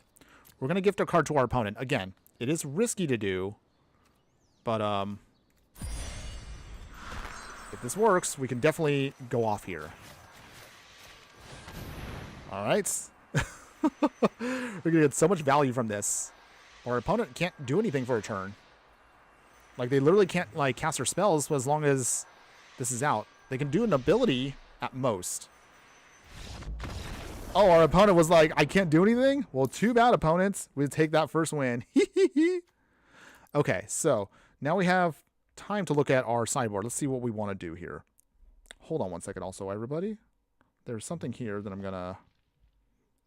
we're gonna gift a card to our opponent. Again, it is risky to do, but if this works, we can definitely go off here. All right. We're gonna get so much value from this. Our opponent can't do anything for a turn. Like, they literally can't, like, cast their spells as long as this is out. They can do an ability at most. Oh, our opponent was like, I can't do anything? Well, too bad, opponents. We take that first win. Okay, so now we have time to look at our sideboard. Let's see what we want to do here. Hold on one second also, everybody. There's something here that I'm going to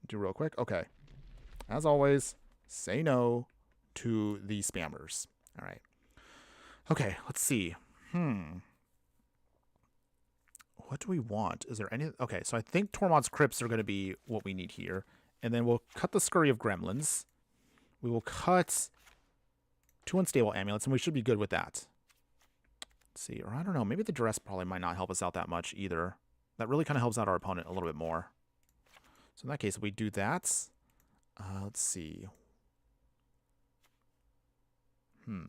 do real quick. Okay. As always, say no to the spammers. All right. Okay, let's see. What do we want? Is there any... Okay, so I think Tormod's Crypts are going to be what we need here. And then we'll cut the Scurry of Gremlins. We will cut 2 Unstable Amulets, and we should be good with that. Let's see. Or I don't know. Maybe the Duress probably might not help us out that much either. That really kind of helps out our opponent a little bit more. So in that case, if we do that... let's see. Or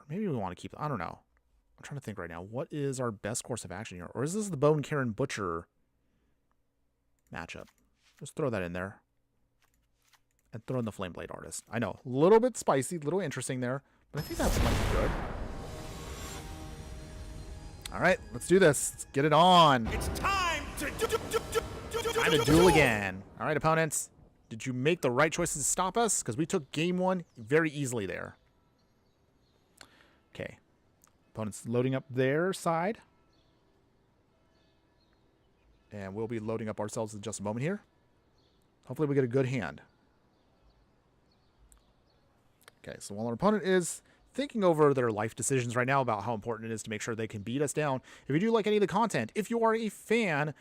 maybe we want to keep... I don't know. I'm trying to think right now. What is our best course of action here? Or is this the Bone Karen Butcher matchup? Just throw that in there. And throw in the Flameblade Artist. I know. A little bit spicy. A little interesting there. But I think that's might be good. All right. Let's do this. Let's get it on. It's time to Time to duel again. All right, opponents. Did you make the right choices to stop us? Because we took game 1 very easily there. Okay. Opponent's loading up their side. And we'll be loading up ourselves in just a moment here. Hopefully we get a good hand. Okay, so while our opponent is thinking over their life decisions right now about how important it is to make sure they can beat us down, if you do like any of the content, if you are a fan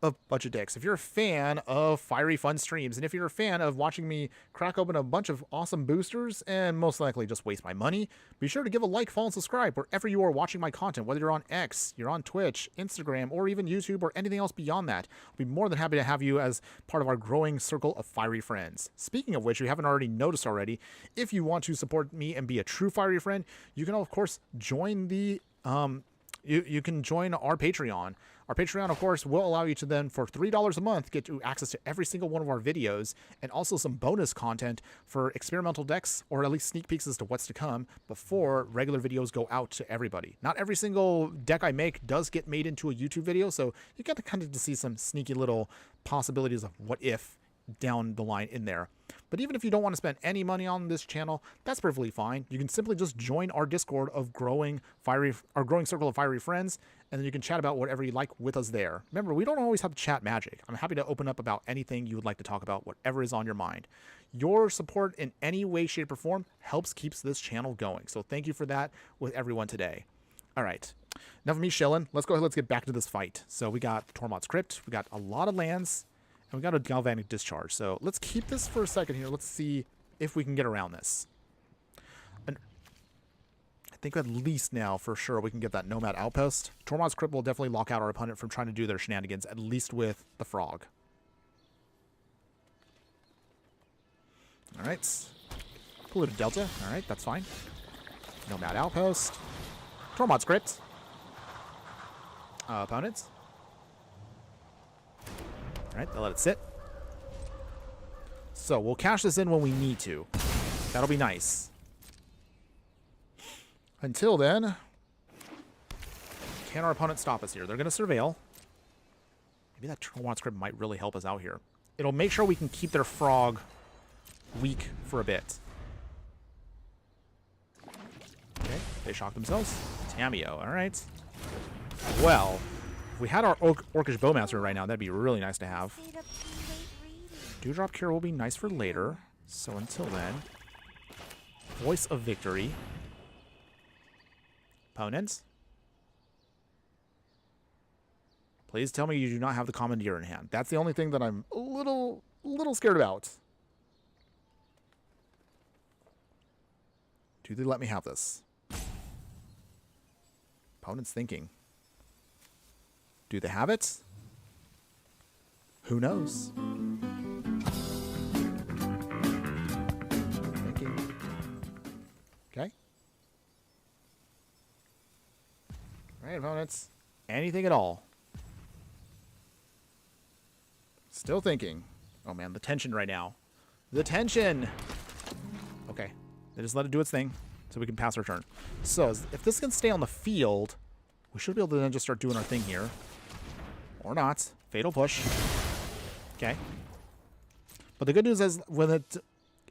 of Budget Decks, if you're a fan of fiery fun streams, and if you're a fan of watching me crack open a bunch of awesome boosters and most likely just waste my money, be sure to give a like, follow, and subscribe wherever you are watching my content, whether you're on X, you're on Twitch, Instagram, or even YouTube, or anything else beyond that. I'll be more than happy to have you as part of our growing circle of fiery friends. Speaking of which, you haven't already noticed already, if you want to support me and be a true fiery friend, you can of course join the you can join our Patreon. Our Patreon, of course, will allow you to then, for $3 a month, get to access to every single one of our videos and also some bonus content for experimental decks, or at least sneak peeks as to what's to come before regular videos go out to everybody. Not every single deck I make does get made into a YouTube video, so you get to kind of see some sneaky little possibilities of what if down the line in there. But even if you don't want to spend any money on this channel, that's perfectly fine. You can simply just join our Discord of our growing circle of fiery friends, and then you can chat about whatever you like with us there. Remember, we don't always have to chat Magic. I'm happy to open up about anything you would like to talk about, whatever is on your mind. Your support in any way, shape, or form helps keeps this channel going. So thank you for that with everyone today. All right, enough of me shilling. Let's go ahead. Let's get back to this fight. So we got Tormod's Crypt. We got a lot of lands. And we got a Galvanic Discharge. So let's keep this for a second here. Let's see if we can get around this. And I think at least now, for sure, we can get that Nomad Outpost. Tormod's Crypt will definitely lock out our opponent from trying to do their shenanigans, at least with the Frog. All right. Polluted Delta. All right, that's fine. Nomad Outpost. Tormod's Crypt. Opponents. All right, they'll let it sit. So we'll cash this in when we need to. That'll be nice. Until then, can our opponent stop us here? They're going to surveil. Maybe that Tormod's Crypt might really help us out here. It'll make sure we can keep their Frog weak for a bit. Okay, they shock themselves. Tameo, all right. Well, if we had our Orcish Bowmaster right now, that'd be really nice to have. Dewdrop Cure will be nice for later. So until then, Voice of Victory. Opponents, please tell me you do not have the Commandeer in hand. That's the only thing that I'm a little scared about. Do they let me have this? Opponent's thinking. Do they have it? Who knows? Thinking. Okay. All right, opponents. Anything at all. Still thinking. Oh, man, the tension right now. The tension! Okay. They just let it do its thing so we can pass our turn. So, if this can stay on the field, we should be able to then just start doing our thing here. Or not. Fatal push. Okay. But the good news is,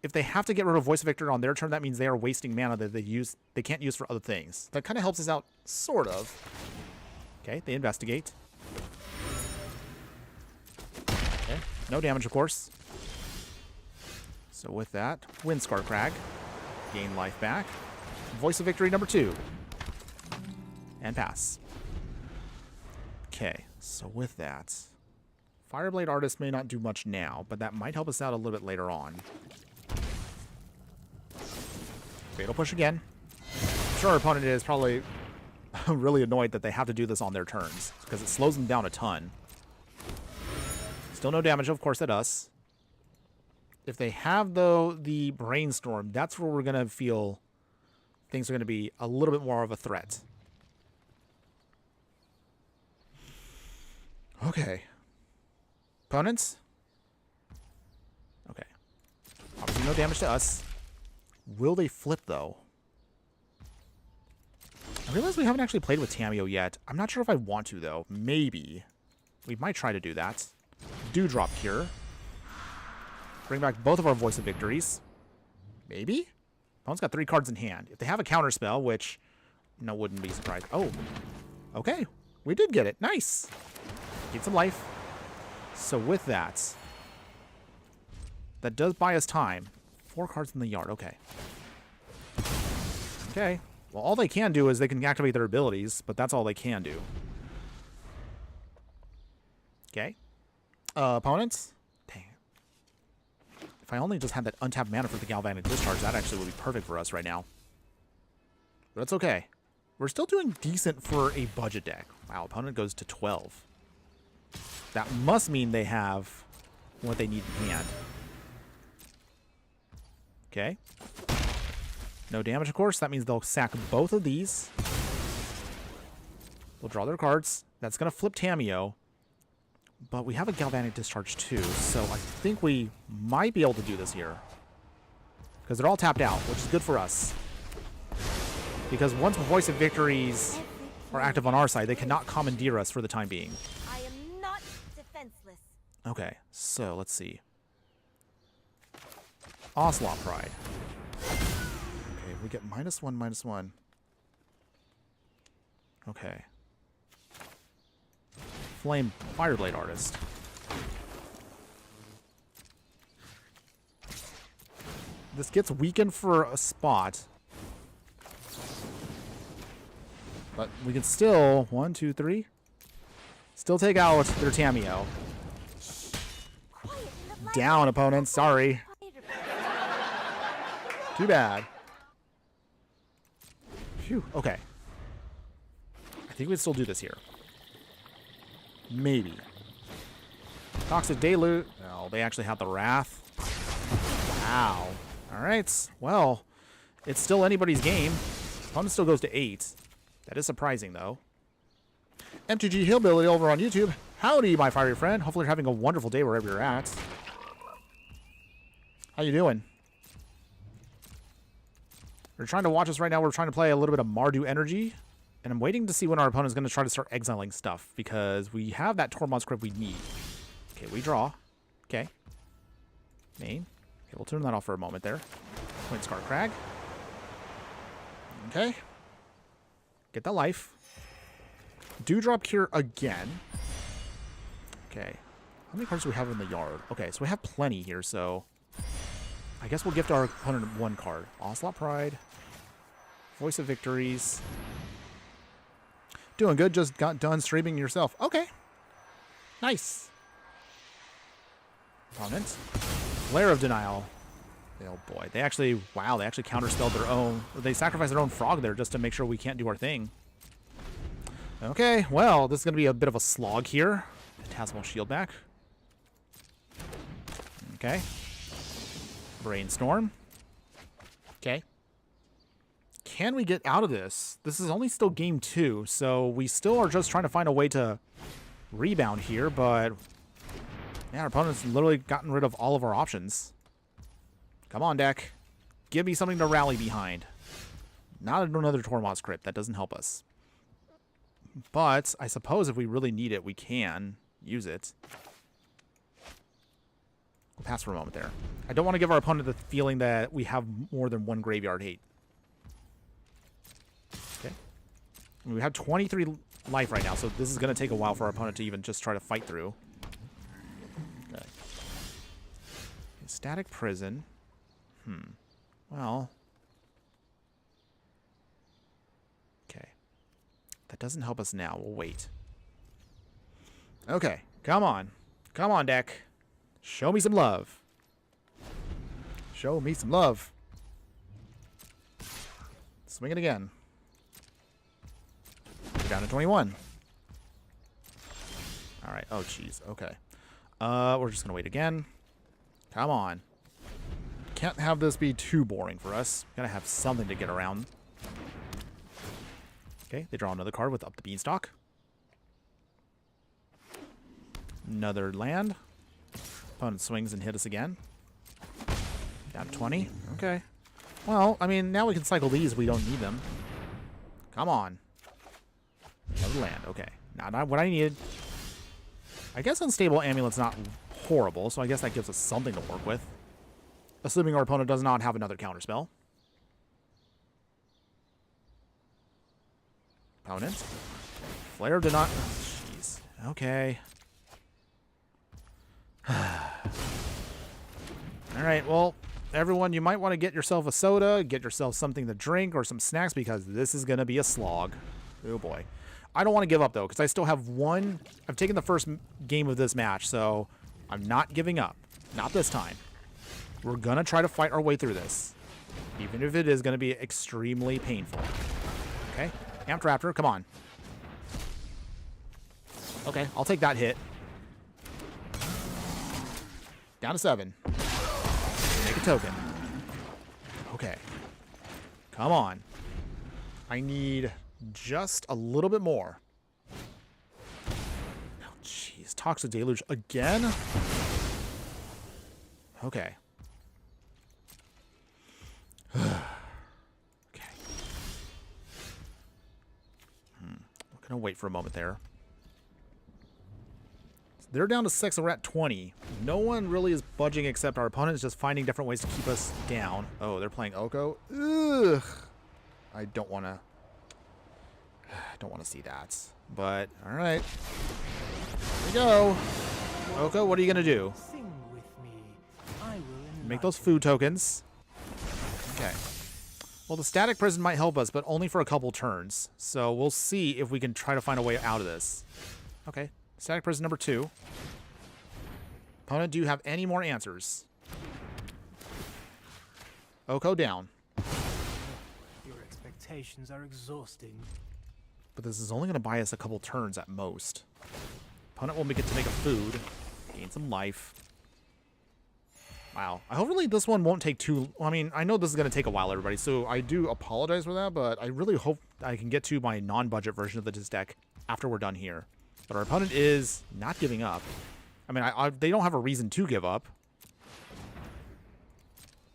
if they have to get rid of Voice of Victory on their turn, that means they are wasting mana that they can't use for other things. That kind of helps us out, sort of. Okay, they investigate. Okay, no damage, of course. So with that, Windscar Crag. Gain life back. Voice of Victory number 2. And pass. Okay, so with that, Fireblade Artist may not do much now, but that might help us out a little bit later on. Fatal push again. I'm sure our opponent is probably really annoyed that they have to do this on their turns, because it slows them down a ton. Still no damage, of course, at us. If they have, though, the Brainstorm, that's where we're going to feel things are going to be a little bit more of a threat. Okay. Opponents? Okay. Obviously no damage to us. Will they flip, though? I realize we haven't actually played with Tamiyo yet. I'm not sure if I want to, though. Maybe. We might try to do that. Dewdrop Cure. Bring back both of our Voice of Victories. Maybe? Opponent's got 3 cards in hand. If they have a counterspell, which... No, wouldn't be surprised. Oh. Okay. We did get it. Nice. Get some life. So with that... That does buy us time. 4 cards in the yard. Okay. Okay. Well, all they can do is they can activate their abilities, but that's all they can do. Okay. Opponents? Dang. If I only just had that untapped mana for the Galvanic Discharge, that actually would be perfect for us right now. But it's okay. We're still doing decent for a budget deck. Wow, opponent goes to 12. That must mean they have what they need in hand. Okay. No damage, of course. That means they'll sack both of these. They'll draw their cards. That's going to flip Tamiyo. But we have a Galvanic Discharge too, so I think we might be able to do this here. Because they're all tapped out, which is good for us. Because once Voice of Victories are active on our side, they cannot commandeer us for the time being. I am not defenseless. Okay, so let's see. Onslaught Pride. Okay, we get -1/-1. Okay. Flame Fireblade Artist. This gets weakened for a spot. But we can still, 1, 2, 3, still take out their Tamiyo. Down, opponent. Sorry. Too bad. Phew. Okay. I think we can still do this here. Maybe. Toxic Deluge. No, they actually have the Wrath. Wow. All right. Well, it's still anybody's game. Opponent still goes to 8. That is surprising, though. MTG Hillbilly over on YouTube. Howdy, my fiery friend. Hopefully you're having a wonderful day wherever you're at. How you doing? You're trying to watch us right now. We're trying to play a little bit of Mardu Energy. And I'm waiting to see when our opponent is going to try to start exiling stuff, because we have that Tormod script we need. Okay, we draw. Okay. Main. Okay, we'll turn that off for a moment there. Windscar Crag. Okay. Get that life. Dewdrop Cure again. Okay. How many cards do we have in the yard? Okay, so we have plenty here, so... I guess we'll gift our opponent 1 card. Onslaught Pride. Voice of Victories. Doing good, just got done streaming yourself. Okay. Nice. Opponent. Flare of Denial. Oh boy, they actually, wow, they actually counterspelled their own, they sacrificed their own frog there just to make sure we can't do our thing. Okay, well, this is going to be a bit of a slog here. Phantasmal shield back. Okay. Brainstorm. Okay. Can we get out of this? This is only still game 2, so we still are just trying to find a way to rebound here, but yeah, our opponent's literally gotten rid of all of our options. Come on, deck. Give me something to rally behind. Not another Tormod's Crypt. That doesn't help us. But I suppose if we really need it, we can use it. We'll pass for a moment there. I don't want to give our opponent the feeling that we have more than one graveyard hate. Okay. I mean, we have 23 life right now, so this is going to take a while for our opponent to even just try to fight through. Okay. Static Prison. Well. Okay. That doesn't help us now. We'll wait. Okay. Come on. Come on, deck. Show me some love. Show me some love. Swing it again. We're down to 21. All right. Oh, jeez. Okay. We're just going to wait again. Come on. Can't have this be too boring for us. Gotta have something to get around. Okay, they draw another card with Up the Beanstalk. Another land. Opponent swings and hit us again. Down to 20. Okay. Well, I mean, now we can cycle these. We don't need them. Come on. Another land. Okay. Not what I needed. I guess Unstable Amulet's not horrible, so I guess that gives us something to work with. Assuming our opponent does not have another counterspell. Opponent. Flare did not... Jeez. Okay. Alright, well, everyone, you might want to get yourself a soda, get yourself something to drink, or some snacks, because this is going to be a slog. Oh boy. I don't want to give up, though, because I still have one... I've taken the first game of this match, so I'm not giving up. Not this time. We're going to try to fight our way through this, even if it is going to be extremely painful. Okay, Amped Raptor, come on. Okay, I'll take that hit. Down to 7. Make a token. Okay. Come on. I need just a little bit more. Oh, jeez. Toxic Deluge again? Okay. Okay. We're gonna wait for a moment there. They're down to 6 and we're at 20. No one really is budging except our opponent is just finding different ways to keep us down. Oh, they're playing Oko. Ugh. I don't want to see that. But all right. Here we go. Oko, what are you gonna do? Sing with me. I will Make those food tokens. Okay. Well, the Static Prison might help us, but only for a couple turns. So we'll see if we can try to find a way out of this. Okay. Static Prison number 2. Opponent, do you have any more answers? Oko down. Your expectations are exhausting. But this is only going to buy us a couple turns at most. Opponent will get to make a food. Gain some life. Wow. I hope really this one won't take too... I mean, I know this is going to take a while, everybody, so I do apologize for that, but I really hope I can get to my non-budget version of this deck after we're done here. But our opponent is not giving up. I mean, they don't have a reason to give up.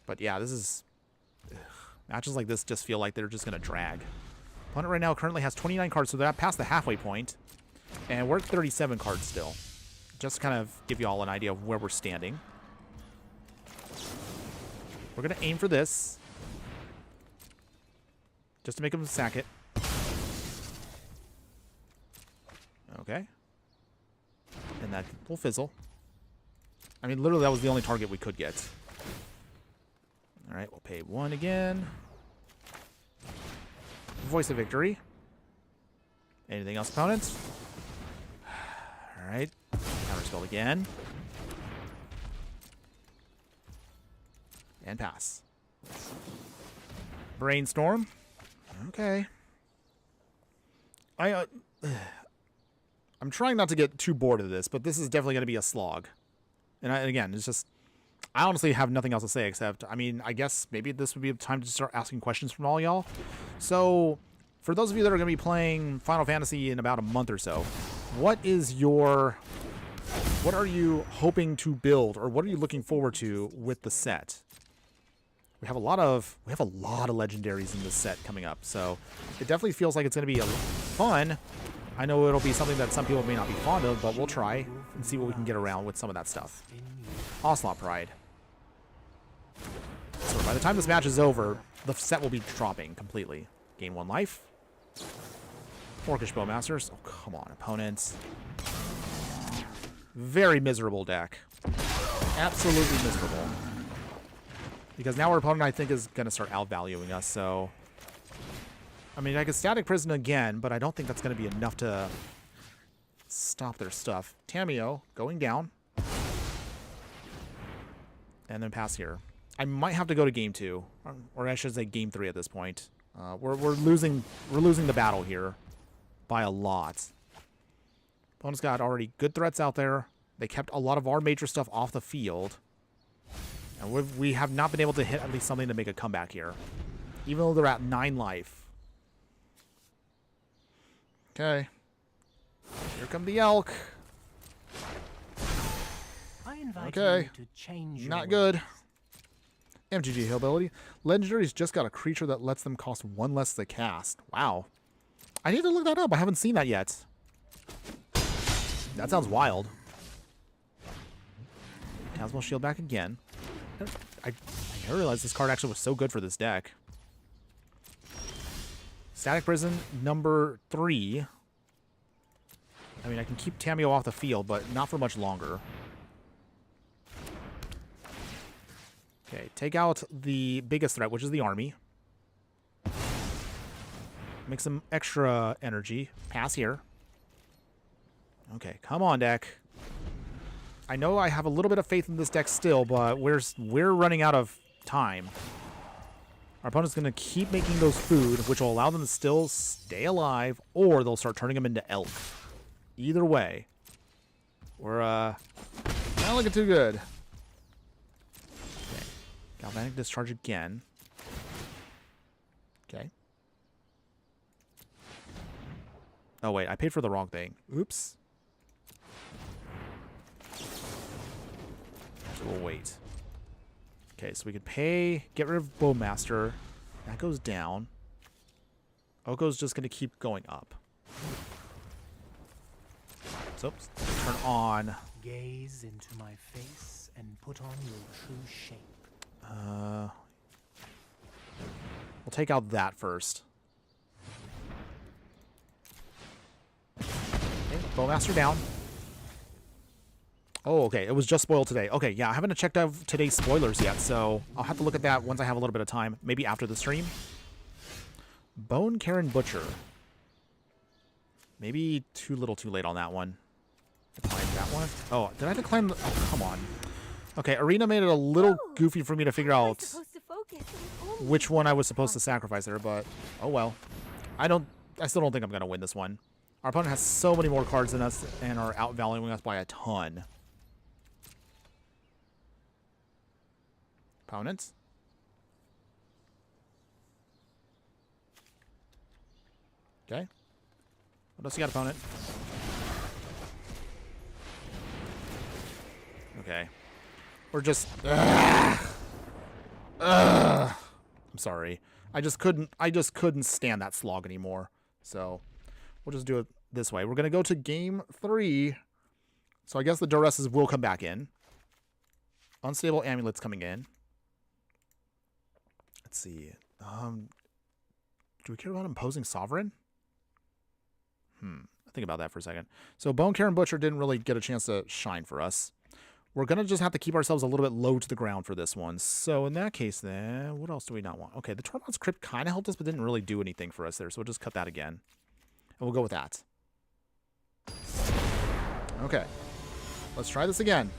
But yeah, this is... Ugh. Matches like this just feel like they're just going to drag. Opponent right now currently has 29 cards, so they're past the halfway point. And we're at 37 cards still. Just to kind of give you all an idea of where we're standing. We're going to aim for this. Just to make him sack it. Okay. And that will fizzle. I mean, literally, that was the only target we could get. All right, we'll pay 1 again. Voice of Victory. Anything else, opponents? All right. Counterspell again. And pass. Brainstorm. Okay. I'm trying not to get too bored of this, but this is definitely going to be a slog. And again, it's just, I honestly have nothing else to say except, I mean, I guess maybe this would be a time to start asking questions from all y'all. So, for those of you that are going to be playing Final Fantasy in about a month or so, what are you hoping to build, or what are you looking forward to with the set? We have a lot of legendaries in this set coming up, so it definitely feels like it's going to be fun. I know it'll be something that some people may not be fond of, but we'll try and see what we can get around with some of that stuff. Onslaught Pride. So by the time this match is over, the set will be dropping completely. Gain 1 life. Orcish Bowmasters. Oh, come on, opponents. Very miserable deck. Absolutely miserable. Because now our opponent, I think, is going to start outvaluing us, so... I mean, I could Static Prison again, but I don't think that's going to be enough to stop their stuff. Tameo, going down. And then pass here. I might have to go to game 2. Or I should say game 3 at this point. We're losing the battle here by a lot. Opponent's got already good threats out there. They kept a lot of our major stuff off the field. And we have not been able to hit at least something to make a comeback here. Even though they're at 9 life. Okay. Here come the elk. Okay. Not good. MTG Hillbilly. Legendary's just got a creature that lets them cost 1 less to cast. Wow. I need to look that up. I haven't seen that yet. That sounds wild. Talisman Shield back again. I didn't realize this card actually was so good for this deck. Static Prison, number 3. I mean, I can keep Tameo off the field, but not for much longer. Okay, take out the biggest threat, which is the army. Make some extra energy. Pass here. Okay, come on, deck. I know I have a little bit of faith in this deck still, but we're running out of time. Our opponent's going to keep making those food, which will allow them to still stay alive, or they'll start turning them into elk. Either way, we're not looking too good. Okay. Galvanic Discharge again. Okay. Oh, wait, I paid for the wrong thing. Oops. So we'll wait. Okay, so we could get rid of Bowmaster. That goes down. Oko's just going to keep going up. So, turn on. Gaze into my face and put on your true shape. We'll take out that first. Okay, Bowmaster down. Oh, okay. It was just spoiled today. Okay, yeah, I haven't checked out today's spoilers yet, so I'll have to look at that once I have a little bit of time. Maybe after the stream. Bone Karen Butcher. Maybe too little too late on that one. Decline that one. Oh, did I decline? Oh, come on. Okay, Arena made it a little goofy for me to figure out which one I was supposed to sacrifice there, but oh well. I still don't think I'm going to win this one. Our opponent has so many more cards than us and are outvaluing us by a ton. Opponents. Okay. What else you got, opponent? Okay. We're just... I'm sorry. I just couldn't stand that slog anymore. So, we'll just do it this way. We're going to go to game 3. So I guess the Duresses will come back in. Unstable Amulets coming in. Let's see. Do we care about Imposing Sovereign? Think about that for a second. So Bone Karen Butcher didn't really get a chance to shine for us. We're going to just have to keep ourselves a little bit low to the ground for this one. So in that case then, what else do we not want? Okay, the Tormod's Crypt kind of helped us, but didn't really do anything for us there. So we'll just cut that again. And we'll go with that. Okay. Let's try this again.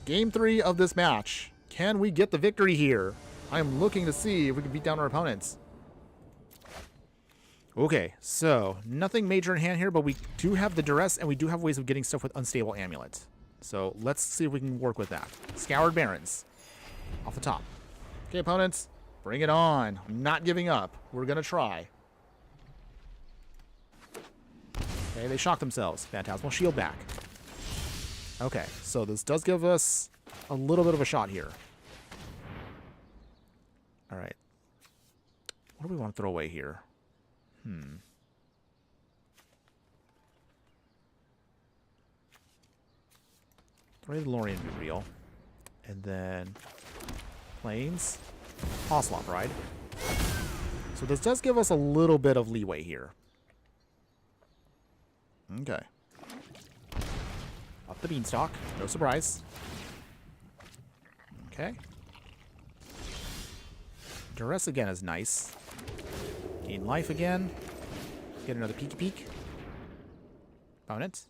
Game 3 of this match. Can we get the victory here? I am looking to see if we can beat down our opponents. Okay, so nothing major in hand here, but we do have the duress, and we do have ways of getting stuff with unstable amulet. So let's see if we can work with that. Scoured Barrens. Off the top. Okay, opponents, bring it on. I'm not giving up. We're going to try. Okay, they shock themselves. Phantasmal Shield back. Okay, so this does give us a little bit of a shot here. All right. What do we want to throw away here? Throw the Lorien Real. And then Plains. Ocelot Ride. So this does give us a little bit of leeway here. Okay. Up the Beanstalk. No surprise. Okay. Duress again is nice. Gain life again. Get another peeky peek. Opponent.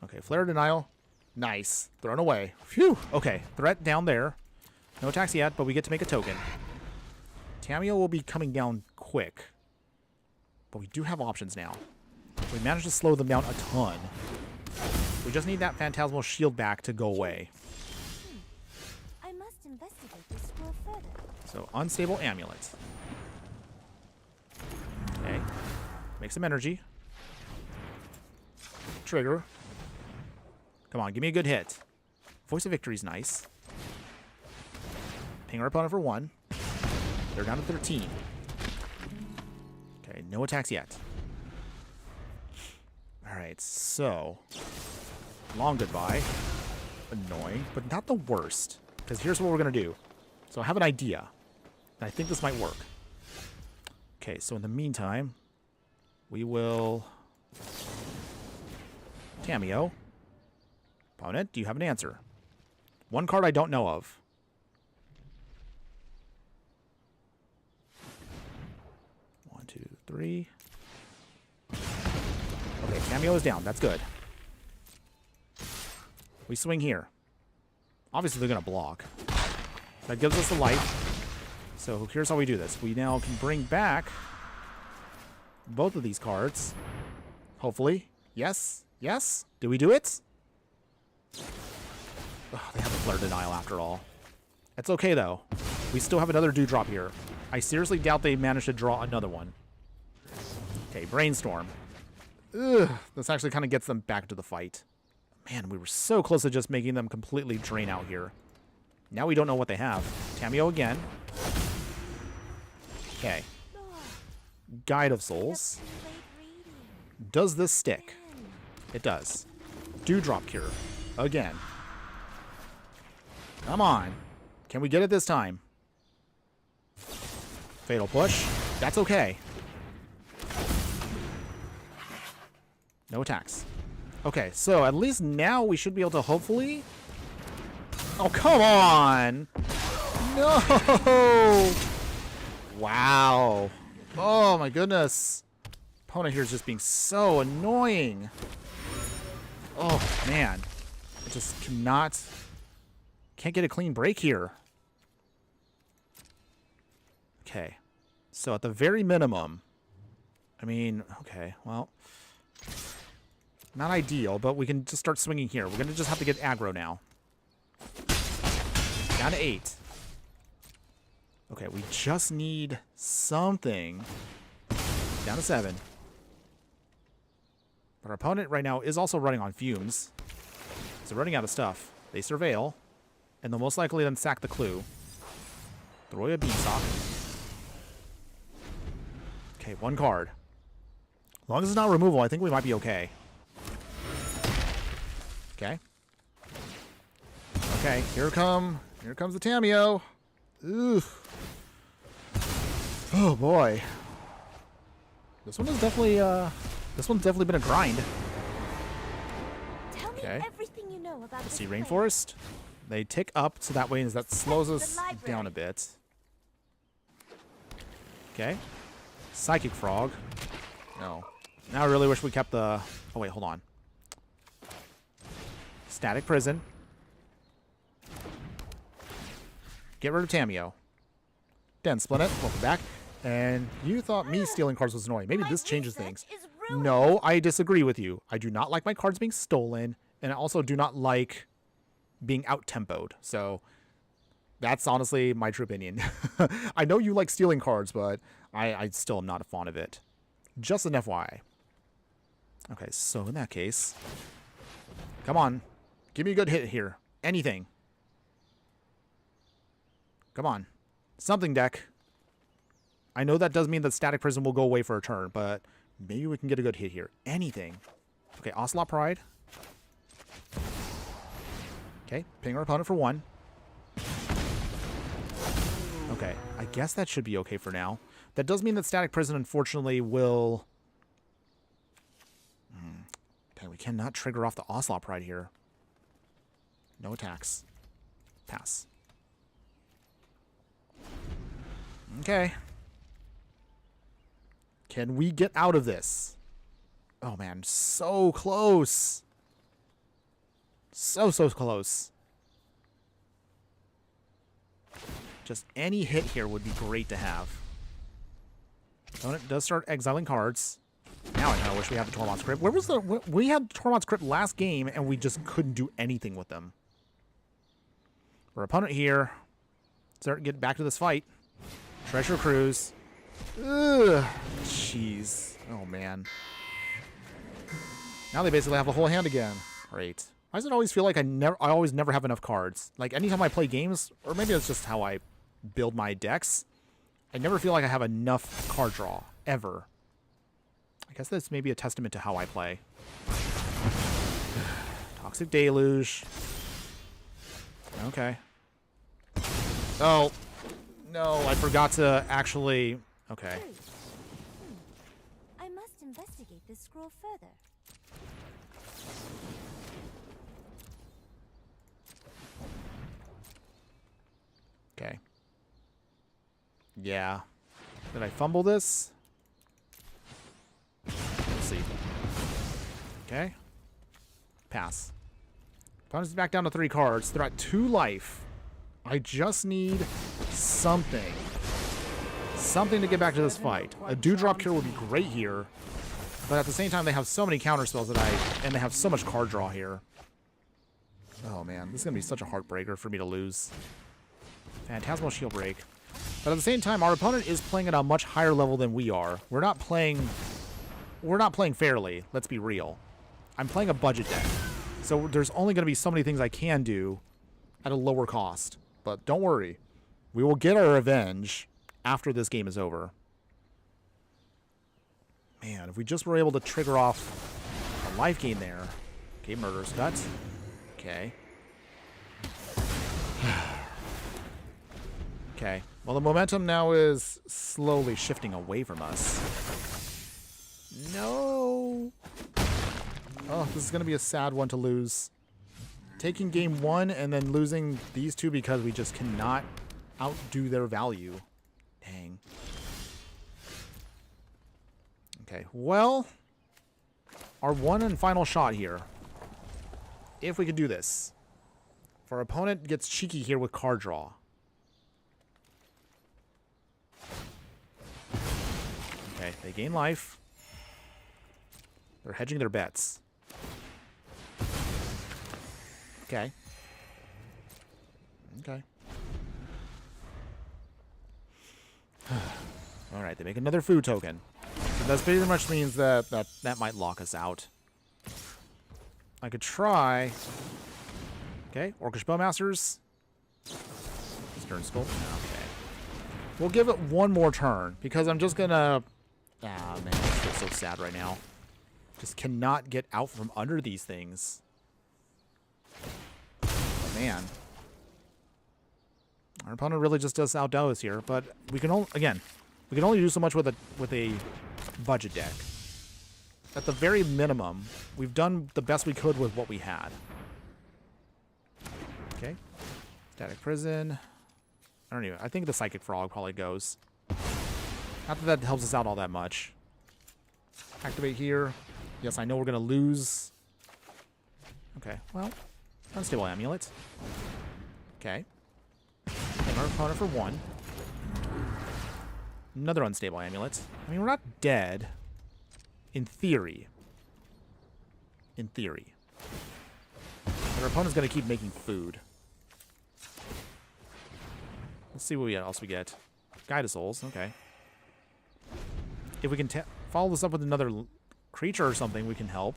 Okay, Flare Denial. Nice. Thrown away. Phew. Okay, threat down there. No attacks yet, but we get to make a token. Tamiyo will be coming down quick. But we do have options now. We managed to slow them down a ton. We just need that Phantasmal Shield back to go away. I must investigate this scroll further. So, Unstable Amulet. Okay. Make some energy. Trigger. Come on, give me a good hit. Voice of Victory is nice. Ping our opponent for 1. They're down to 13. Okay, no attacks yet. Alright, so... Long goodbye. Annoying, but not the worst. Because here's what we're going to do. So I have an idea. And I think this might work. Okay, so in the meantime, we will... Tamiyo. Opponent, do you have an answer? One card I don't know of. One, two, three. Okay, Tamiyo is down. That's good. We swing here. Obviously, they're going to block. That gives us the light. So here's how we do this. We now can bring back both of these cards. Hopefully. Yes? Yes? Did we do it? Ugh, they have a Flare Denial after all. It's okay, though. We still have another Dewdrop here. I seriously doubt they managed to draw another one. Okay, Brainstorm. Ugh, this actually kind of gets them back to the fight. Man, we were so close to just making them completely drain out here. Now we don't know what they have. Tamiyo again. Okay. Guide of Souls. Does this stick? It does. Dewdrop Cure. Again. Come on. Can we get it this time? Fatal Push. That's okay. No attacks. Okay, so at least now we should be able to hopefully... Oh, come on! No! Wow. Oh, my goodness. Opponent here is just being so annoying. Oh, man. I just can't get a clean break here. Okay. So at the very minimum... I mean, okay, well... Not ideal, but we can just start swinging here. We're going to just have to get aggro now. Down to 8. Okay, we just need something. Down to 7. But our opponent right now is also running on fumes. So running out of stuff. They surveil. And they'll most likely then sack the clue. Throw a Beanstalk. Okay, 1 card. As long as it's not removal, I think we might be okay. Okay. Okay, here comes the Tamiyo. Ooh. Oh boy. This one's definitely been a grind. Tell me everything you know about Let's see, this place. Rainforest. They tick up, so that way that slows us down a bit. Okay. Psychic Frog. No. Now I really wish we kept the... Oh, wait, hold on. Static Prison. Get rid of Tamio. Den Splinit, welcome back. And you thought me stealing cards was annoying. Maybe this changes things. No, I disagree with you. I do not like my cards being stolen, and I also do not like being out-tempoed. So that's honestly my true opinion. I know you like stealing cards, but I still am not a fan of it. Just an FYI. Okay, so in that case, come on. Give me a good hit here. Anything. Come on. Something, deck. I know that does mean that Static Prison will go away for a turn, but maybe we can get a good hit here. Anything. Okay, Ocelot Pride. Okay, ping our opponent for 1. Okay, I guess that should be okay for now. That does mean that Static Prison, unfortunately, will... Okay, we cannot trigger off the Ocelot Pride here. No attacks. Pass. Okay. Can we get out of this? Oh, man. So close. So close. Just any hit here would be great to have. Opponent does start exiling cards. Now I kind of wish we had the Tormod's Crypt. Where was the... We had Tormod's Crypt last game, and we just couldn't do anything with them. Our opponent here. Start get back to this fight. Treasure Cruise. Ugh. Jeez. Oh, man. Now they basically have a whole hand again. Great. Why does it always feel like I always never have enough cards? Like, anytime I play games, or maybe it's just how I build my decks, I never feel like I have enough card draw. Ever. I guess that's maybe a testament to how I play. Toxic Deluge. Okay. Oh. No, I forgot to actually... Okay. I must investigate this scroll further. Okay. Yeah. Did I fumble this? Let's see. Okay. Pass. Opponent's back down to 3 cards. They're at 2 life. I just need something. Something to get back to this fight. A Dewdrop Cure would be great here. But at the same time, they have so many counter spells that and they have so much card draw here. Oh man, this is going to be such a heartbreaker for me to lose. Phantasmal Shield Break. But at the same time, our opponent is playing at a much higher level than we are. We're not playing fairly, let's be real. I'm playing a budget deck. So there's only going to be so many things I can do at a lower cost. But don't worry. We will get our revenge after this game is over. Man, if we just were able to trigger off a life gain there. Okay, Murderous Cut. Okay. Okay. Well, the momentum now is slowly shifting away from us. No. Oh, this is going to be a sad one to lose. Taking game 1 and then losing these 2 because we just cannot outdo their value. Dang. Okay, well, our one and final shot here. If we could do this. If our opponent gets cheeky here with card draw. Okay, they gain life. They're hedging their bets. Okay. Okay. Alright, they make another food token. So that pretty much means that might lock us out. I could try... Okay, Orcish Bowmasters. Stern Skull. Okay. We'll give it one more turn, because I'm just gonna... Ah, man, I feel so sad right now. Just cannot get out from under these things. Man. Our opponent really just does outdo us here, but we can only, again, we can only do so much with a budget deck. At the very minimum, we've done the best we could with what we had. Okay. Static Prison. I don't even, I think the Psychic Frog probably goes. Not that that helps us out all that much. Activate here. Yes, I know we're going to lose. Okay, well, Unstable Amulet. Okay. Ping our opponent for 1. Another unstable amulet. I mean, we're not dead. In theory. In theory. But our opponent's going to keep making food. Let's see what else we get. Guide of Souls, okay. If we can follow this up with another creature or something, we can help.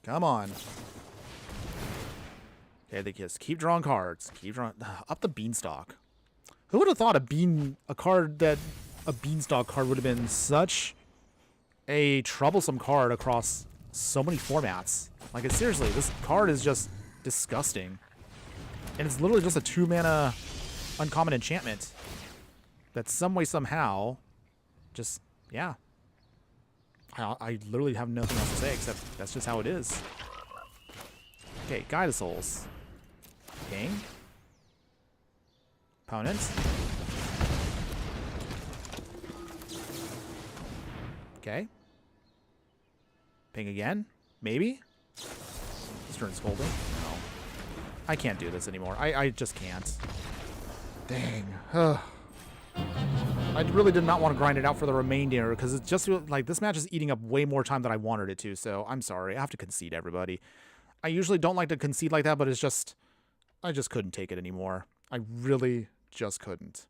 Come on. Okay, they just keep drawing cards. Keep drawing. Up the Beanstalk. Who would have thought a beanstalk card would have been such a troublesome card across so many formats? Like, seriously, this card is just disgusting. And it's literally just a 2-mana uncommon enchantment that some way, somehow, just, yeah. I literally have nothing else to say except that's just how it is. Okay, Guide of Souls. King. Opponent. Okay. Ping again? Maybe? Stern Scolding? No. I can't do this anymore. I just can't. Dang. I really did not want to grind it out for the remainder because it's just like this match is eating up way more time than I wanted it to, so I'm sorry. I have to concede, everybody. I usually don't like to concede like that, but it's just... I just couldn't take it anymore. I really just couldn't.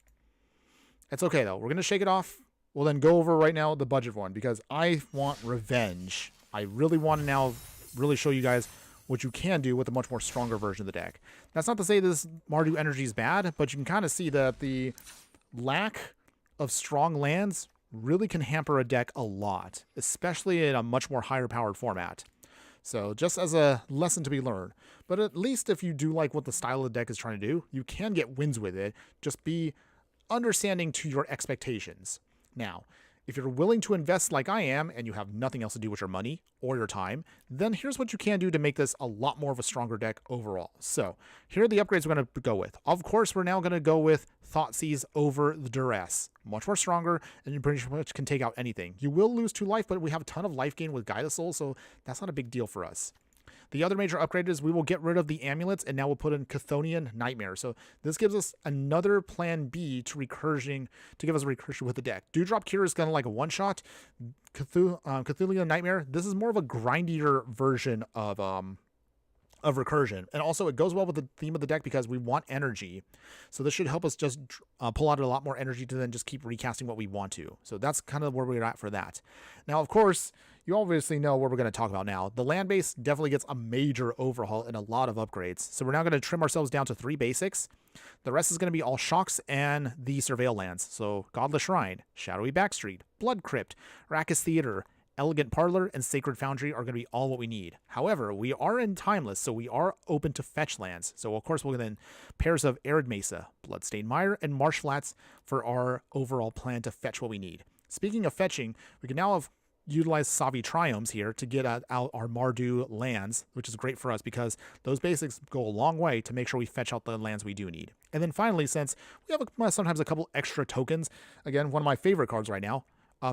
It's okay, though. We're going to shake it off. We'll then go over right now the budget one because I want revenge. I really want to now really show you guys what you can do with a much more stronger version of the deck. That's not to say this Mardu Energy is bad, but you can kind of see that the lack of strong lands really can hamper a deck a lot, especially in a much more higher powered format. So just as a lesson to be learned. But at least if you do like what the style of the deck is trying to do, you can get wins with it. Just be understanding to your expectations. Now, if you're willing to invest like I am and you have nothing else to do with your money or your time, then here's what you can do to make this a lot more of a stronger deck overall. So here are the upgrades we're going to go with. Of course, we're now going to go with Thoughtseize over the Duress. Much more stronger, and you pretty much can take out anything. You will lose 2 life, but we have a ton of life gain with Guide of Souls, so that's not a big deal for us. The other major upgrade is we will get rid of the amulets, and now we'll put in Chthonian Nightmare. So this gives us another plan B to recursion, to give us a recursion with the deck. Dewdrop Cure is kind of like a one-shot. Chthonian Nightmare, this is more of a grindier version of recursion. And also it goes well with the theme of the deck because we want energy. So this should help us just pull out a lot more energy to then just keep recasting what we want to. So that's kind of where we're at for that. Now, of course, you obviously know what we're going to talk about now. The land base definitely gets a major overhaul and a lot of upgrades. So we're now going to trim ourselves down to 3 basics. The rest is going to be all shocks and the Surveil lands. So Godless Shrine, Shadowy Backstreet, Blood Crypt, Rakkus Theater, Elegant Parlor, and Sacred Foundry are going to be all what we need. However, we are in Timeless, so we are open to fetch lands. So, of course, we'll then pairs of Arid Mesa, Bloodstained Mire, and Marsh Flats for our overall plan to fetch what we need. Speaking of fetching, we can now utilize Savi Triomes here to get out our Mardu lands, which is great for us because those basics go a long way to make sure we fetch out the lands we do need. And then finally, since we have sometimes a couple extra tokens, again, one of my favorite cards right now,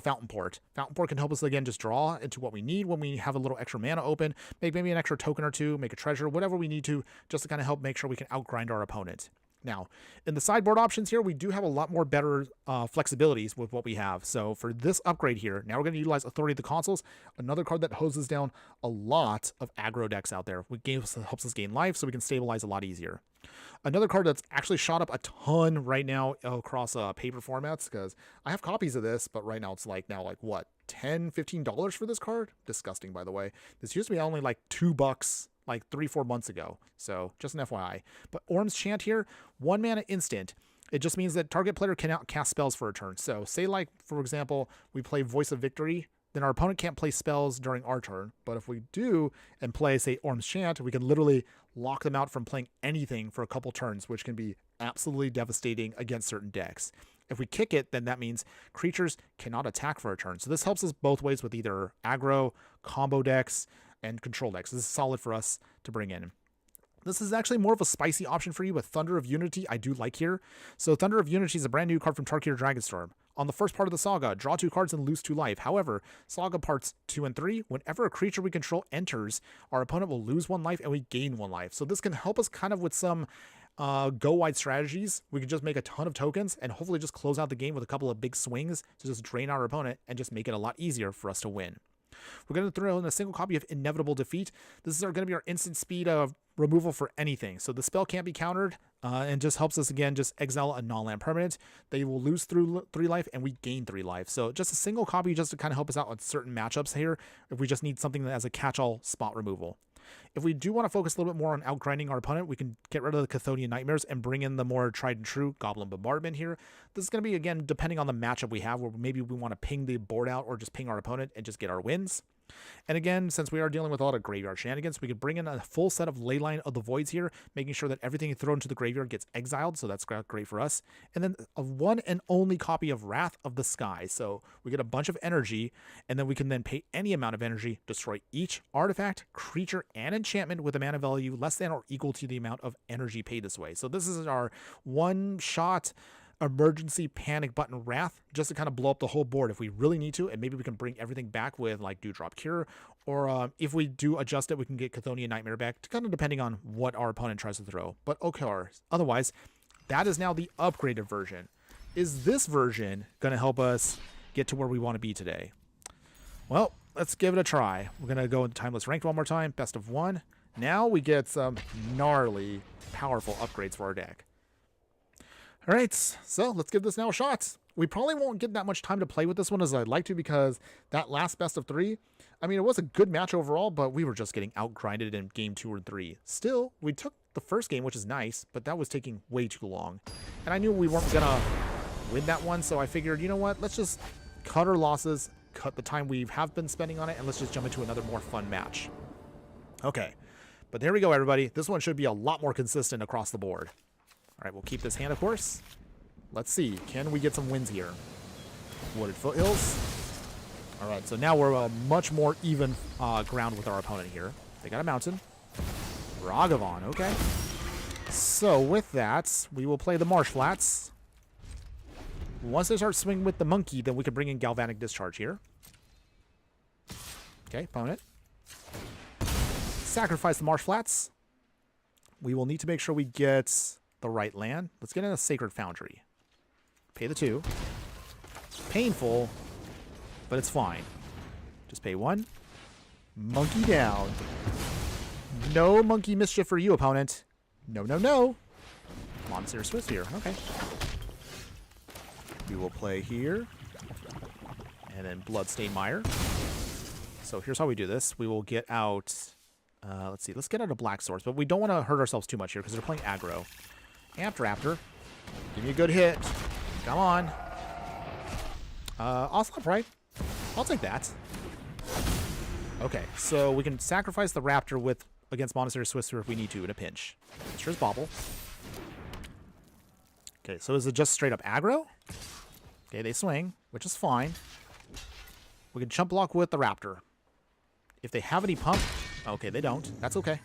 Fountain Port. Fountain Port can help us, again, just draw into what we need when we have a little extra mana open, make maybe an extra token or two, make a treasure, whatever we need to, just to kind of help make sure we can outgrind our opponent. Now, in the sideboard options here, we do have a lot more better flexibilities with what we have. So for this upgrade here, now we're going to utilize Authority of the Consuls, another card that hoses down a lot of aggro decks out there. It helps us gain life so we can stabilize a lot easier. Another card that's actually shot up a ton right now across paper formats, because I have copies of this, but right now it's like what, $10, $15 for this card? Disgusting, by the way. This used to be only like $2 like 3-4 months ago. So just an FYI. But Orm's Chant here, 1 mana instant. It just means that target player cannot cast spells for a turn. So say like, for example, we play Voice of Victory, then our opponent can't play spells during our turn. But if we do and play, say, Orm's Chant, we can literally lock them out from playing anything for a couple turns, which can be absolutely devastating against certain decks. If we kick it, then that means creatures cannot attack for a turn. So this helps us both ways with either aggro, combo decks, and control decks. This is solid for us to bring in. This is actually more of a spicy option for you with Thunder of Unity I do like here. So Thunder of Unity is a brand new card from Tarkir Dragonstorm. on the first part of the saga, draw 2 cards and lose 2 life. However, saga parts 2 and 3, whenever a creature we control enters, our opponent will lose 1 life and we gain 1 life. So this can help us kind of with some go wide strategies. We can just make a ton of tokens and hopefully just close out the game with a couple of big swings to just drain our opponent and just make it a lot easier for us to win. We're going to throw in a single copy of Inevitable Defeat. This is going to be our instant speed of removal for anything. So the spell can't be countered and just helps us, again, just exile a non-land permanent. They will lose through 3 life and we gain 3 life. So just a single copy just to kind of help us out on certain matchups here if we just need something that has a catch-all spot removal. If we do want to focus a little bit more on outgrinding our opponent, we can get rid of the Chthonian Nightmares and bring in the more tried and true Goblin Bombardment here. This is going to be, again, depending on the matchup we have, where maybe we want to ping the board out or just ping our opponent and just get our wins. And again, since we are dealing with a lot of graveyard shenanigans, we could bring in a full set of Leyline of the Voids here, making sure that everything thrown into the graveyard gets exiled, so that's great for us. And then a one and only copy of Wrath of the Sky, so we get a bunch of energy, and then we can then pay any amount of energy, destroy each artifact, creature, and enchantment with a mana value less than or equal to the amount of energy paid this way. So this is our one-shot emergency panic button Wrath, just to kind of blow up the whole board if we really need to, and maybe we can bring everything back with like Dewdrop Cure, or if we do adjust it, we can get Chthonian Nightmare back, kind of depending on what our opponent tries to throw. But okay, otherwise, that is now the upgraded version. Is this version going to help us get to where we want to be today? Well, let's give it a try. We're going to go into Timeless Ranked one more time, best of 1. Now we get some gnarly, powerful upgrades for our deck. All right, so let's give this now a shot. We probably won't get that much time to play with this one as I'd like to, because that last best of 3, I mean, it was a good match overall, but we were just getting outgrinded in game 2 or 3. Still, we took the first game, which is nice, but that was taking way too long. And I knew we weren't going to win that one, so I figured, you know what, let's just cut our losses, cut the time we have been spending on it, and let's just jump into another more fun match. Okay, but there we go, everybody. This one should be a lot more consistent across the board. All right, we'll keep this hand, of course. Let's see. Can we get some wins here? Wooded Foothills. All right, so now we're much more even ground with our opponent here. They got a mountain. Ragavan, okay. So with that, we will play the Marsh Flats. Once they start swinging with the monkey, then we can bring in Galvanic Discharge here. Okay, opponent. Sacrifice the Marsh Flats. We will need to make sure we get the right land. Let's get in a Sacred Foundry. Pay the 2. Painful, but it's fine. Just pay 1. Monkey down. No monkey mischief for you, opponent. No, no, no. Monastery Swiss here. Okay. We will play here. And then Bloodstained Mire. So here's how we do this. We will get out... let's see. Let's get out a Black Source, but we don't want to hurt ourselves too much here because they're playing aggro. Amped Raptor. Give me a good hit. Come on. Ocelot Pride. I'll take that. Okay, so we can sacrifice the Raptor with against Monastery Swisser if we need to in a pinch. Sure as Bobble. Okay, so is it just straight up aggro? Okay, they swing, which is fine. We can chump block with the Raptor. If they have any pump... Okay, they don't. That's okay.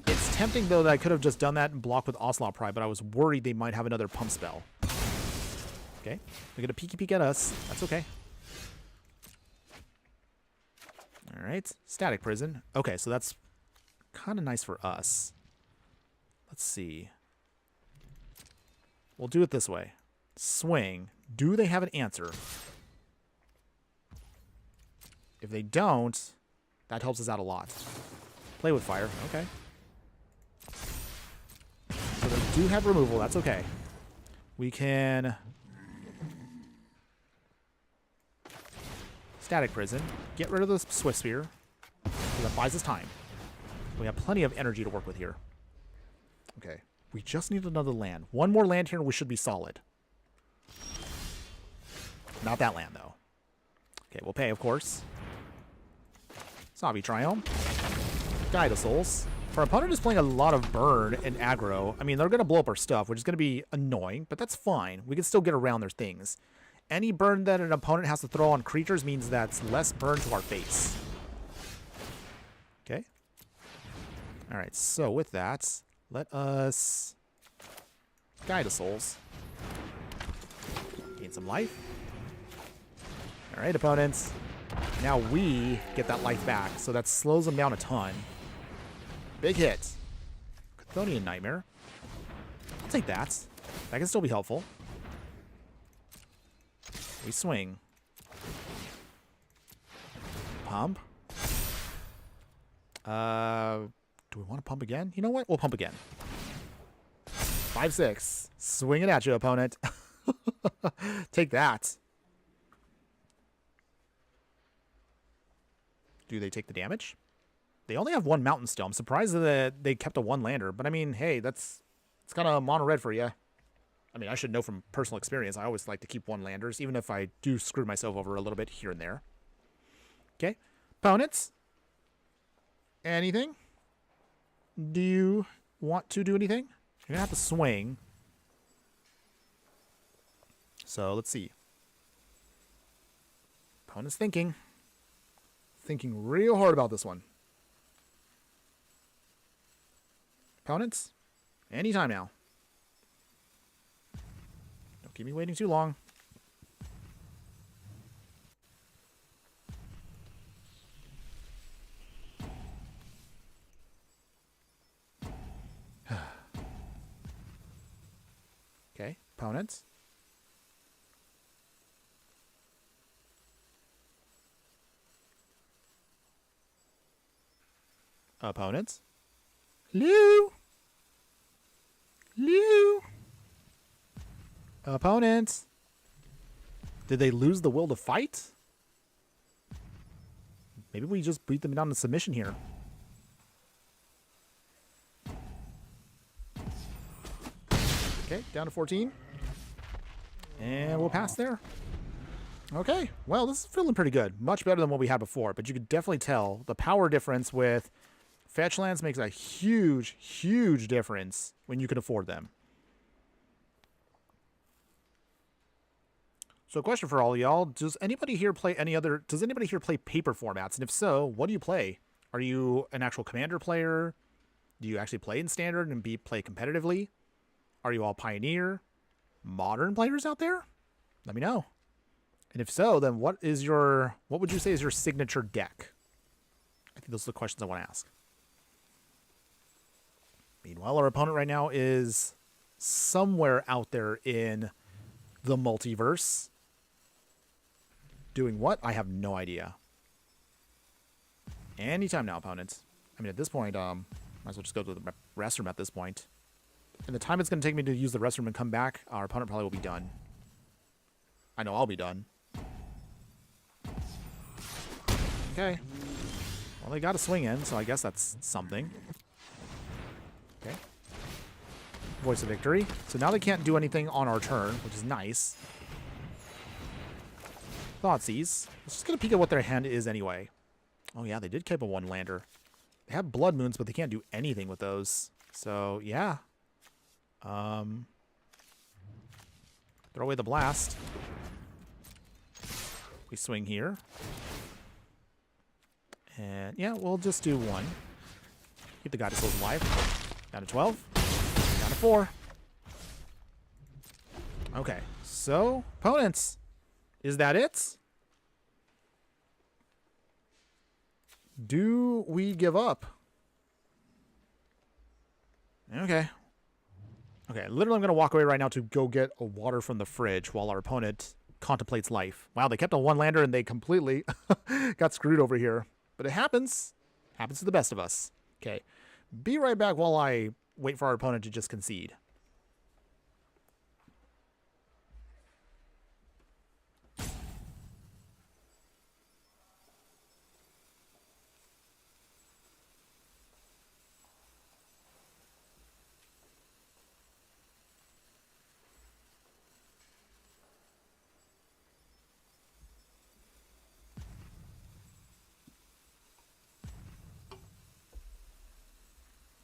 It's tempting, though, that I could have just done that and blocked with Ocelot Pride, but I was worried they might have another pump spell. Okay. They get a peeky peek at us. That's okay. All right. Static Prison. Okay, so that's kind of nice for us. Let's see. We'll do it this way. Swing. Do they have an answer? If they don't, that helps us out a lot. Play with fire. Okay. So they do have removal. That's okay. We can... Static Prison. Get rid of the Swift Sphere. That buys us time. We have plenty of energy to work with here. Okay. We just need another land. One more land here and we should be solid. Not that land, though. Okay, we'll pay, of course. Snobby Triumph. Guide of Souls. If our opponent is playing a lot of burn and aggro, I mean, they're going to blow up our stuff, which is going to be annoying, but that's fine. We can still get around their things. Any burn that an opponent has to throw on creatures means that's less burn to our face. Okay. All right, so with that, let us Guide of Souls. Gain Gain some life. All right, opponents. Now we get that life back, so that slows them down a ton. Big hit. Chthonian Nightmare. I'll take that. That can still be helpful. We swing. Pump. Do we want to pump again? You know what? We'll pump again. 5-6. Swing it at you, opponent. Take that. Do they take the damage? They only have one mountain still. I'm surprised that they kept a one lander. But I mean, hey, it's kind of mono red for you. I mean, I should know from personal experience. I always like to keep one landers, even if I do screw myself over a little bit here and there. Okay. Opponents? Anything? Do you want to do anything? You're going to have to swing. So, let's see. Opponent's thinking. Thinking real hard about this one. Opponents? Anytime now. Don't keep me waiting too long. Okay, opponents. Opponents. Hello? Hello? Opponents. Did they lose the will to fight? Maybe we just beat them down to submission here. Okay, down to 14. And we'll pass there. Okay, well, this is feeling pretty good. Much better than what we had before, but you could definitely tell the power difference with fetch lands makes a huge, huge difference when you can afford them. So a question for all y'all, does anybody here play paper formats? And if so, what do you play? Are you an actual commander player? Do you actually play in standard and play competitively? Are you all Pioneer? Modern players out there? Let me know. And if so, then what would you say is your signature deck? I think those are the questions I want to ask. Meanwhile, our opponent right now is somewhere out there in the multiverse. Doing what? I have no idea. Anytime now, opponents. I mean, at this point, might as well just go to the restroom at this point. And the time it's going to take me to use the restroom and come back, our opponent probably will be done. I know I'll be done. Okay. Well, they got a swing in, so I guess that's something. Okay. Voice of Victory. So now they can't do anything on our turn, which is nice. Thoughtseize. Let's just get a peek at what their hand is anyway. Oh yeah, they did keep a one-lander. They have Blood Moons, but they can't do anything with those. So, yeah. Throw away the blast. We swing here. And, yeah, we'll just do one. Keep the Goddess Souls alive. Down to 12. Down to 4. Okay, so, opponents. Is that it? Do we give up? Okay. Okay, literally I'm going to walk away right now to go get a water from the fridge while our opponent contemplates life. Wow, they kept a one-lander and they completely got screwed over here. But it happens. Happens to the best of us. Okay. Be right back while I wait for our opponent to just concede.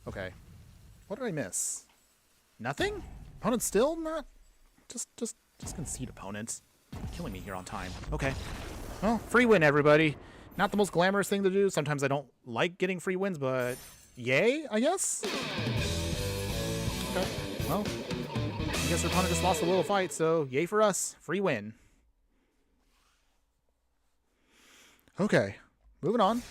Okay. What did I miss? Nothing? Opponent still not? Just concede, opponents. Killing me here on time. Okay. Well, free win, everybody. Not the most glamorous thing to do. Sometimes I don't like getting free wins, but yay, I guess? Okay. Well, I guess our opponent just lost a little fight, so yay for us. Free win. Okay, moving on.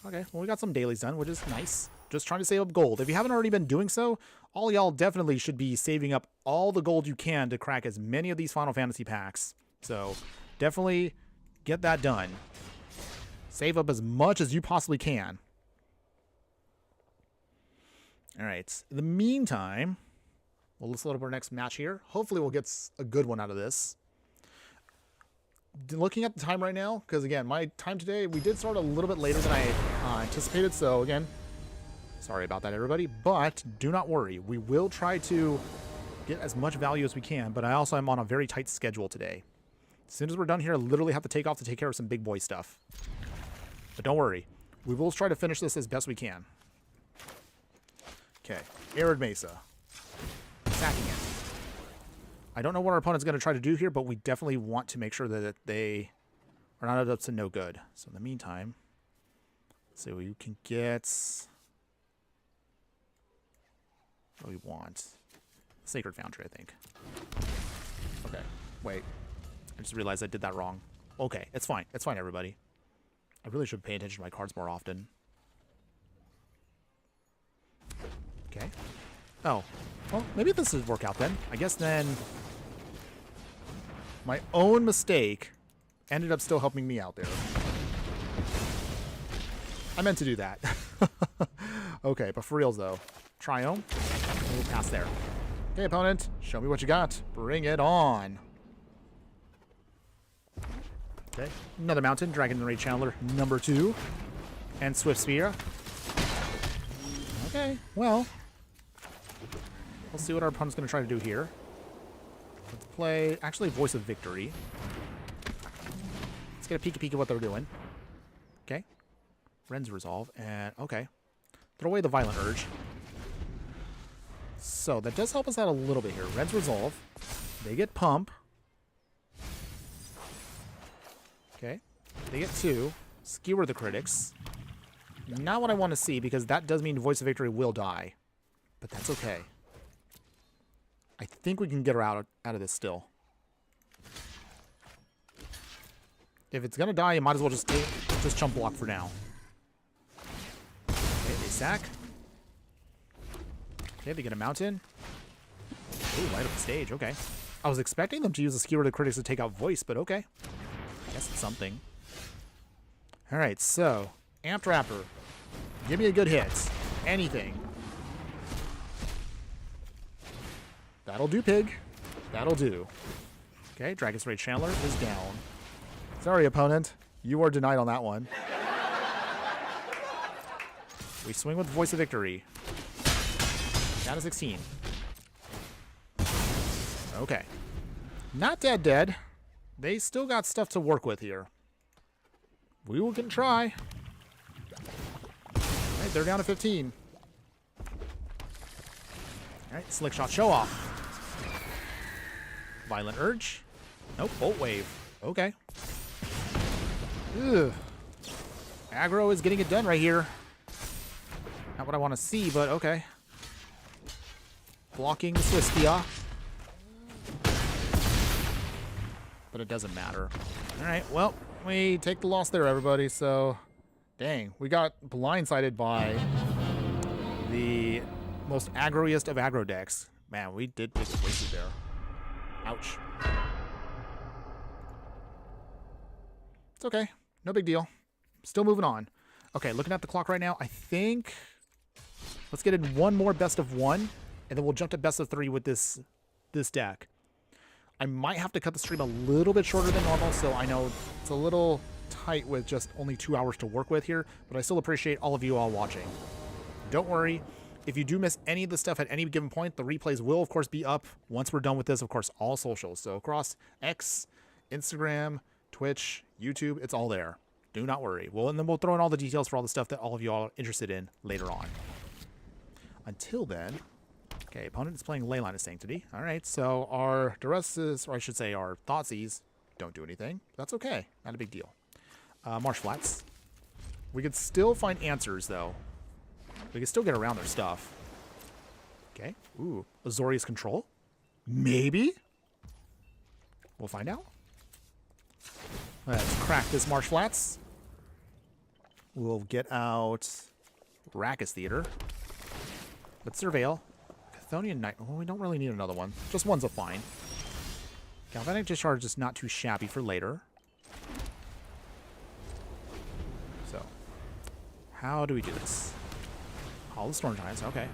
Okay, well, we got some dailies done, which is nice. Just trying to save up gold. If you haven't already been doing so, all y'all definitely should be saving up all the gold you can to crack as many of these Final Fantasy packs. So definitely get that done. Save up as much as you possibly can. All right. In the meantime, let's load up our next match here. Hopefully we'll get a good one out of this. Looking at the time right now, because again, my time today, we did start a little bit later than I anticipated. So again, sorry about that, everybody. But do not worry. We will try to get as much value as we can. But I also am on a very tight schedule today. As soon as we're done here, I literally have to take off to take care of some big boy stuff. But don't worry. We will try to finish this as best we can. Okay. Arid Mesa. Sacking it. I don't know what our opponent's going to try to do here, but we definitely want to make sure that they are not up to no good. So in the meantime, let's see what we can get. What do we want? Sacred Foundry, I think. Okay. Wait. I just realized I did that wrong. Okay. It's fine. It's fine, everybody. I really should pay attention to my cards more often. Okay. Oh. Well, maybe this would work out then. I guess then my own mistake ended up still helping me out there. I meant to do that. Okay, but for reals though. Triome. We'll pass there. Okay, opponent. Show me what you got. Bring it on. Okay. Another mountain. Dragon Ray Chandler number 2. And Swift Spear. Okay, well. Let's see what our opponent's going to try to do here. Let's play, actually, Voice of Victory. Let's get a peek at what they're doing. Okay. Ren's Resolve, and okay. Throw away the Violent Urge. So, that does help us out a little bit here. Ren's Resolve. They get Pump. Okay. They get 2. Skewer the critics. Not what I want to see, because that does mean Voice of Victory will die. But that's okay. I think we can get her out of this still. If it's gonna die, you might as well just chump block for now. Okay, they sack. Okay, they get a mountain. Ooh, light up the stage. Okay. I was expecting them to use the Skewer of the Critics to take out Voice, but okay. I guess it's something. All right, so Amped Rapper. Give me a good hit. Anything. That'll do, pig. That'll do. Okay, Dragon's Ray Chandler is down. Sorry, opponent. You are denied on that one. We swing with Voice of Victory. Down to 16. Okay. Not dead. They still got stuff to work with here. We can try. Alright, they're down to 15. Alright, Slick Shot Show Off. Violent Urge. Nope, Bolt Wave. Okay. Ugh. Aggro is getting it done right here. Not what I want to see, but okay. Blocking Swiskia. But it doesn't matter. Alright, well, we take the loss there, everybody. So, dang, we got blindsided by the most aggroiest of aggro decks. Man, we did get wasted there. Ouch. It's okay. No big deal. Still moving on. Okay, looking at the clock right now, I think let's get in one more best of 1, and then we'll jump to best of 3 with this deck. I might have to cut the stream a little bit shorter than normal, so I know it's a little tight with just only 2 hours to work with here, but I still appreciate all of you all watching. Don't worry. If you do miss any of the stuff at any given point, the replays will, of course, be up once we're done with this, of course, all socials. So across X, Instagram, Twitch, YouTube, it's all there. Do not worry. Well, and then we'll throw in all the details for all the stuff that all of you all are interested in later on. Until then, okay, opponent is playing Leyline of Sanctity. All right, so our Duresses, or I should say our Thoughtseize, don't do anything. That's okay. Not a big deal. Marsh Flats. We could still find answers, though. We can still get around their stuff. Okay. Ooh, Azorius Control? Maybe? We'll find out. Let's crack this Marsh Flats. We'll get out Rackus Theater. Let's Surveil. Chthonian Knight. Oh, we don't really need another one. Just one's a fine. Galvanic Discharge is not too shabby for later. So, how do we do this? All the Storm Giants, okay.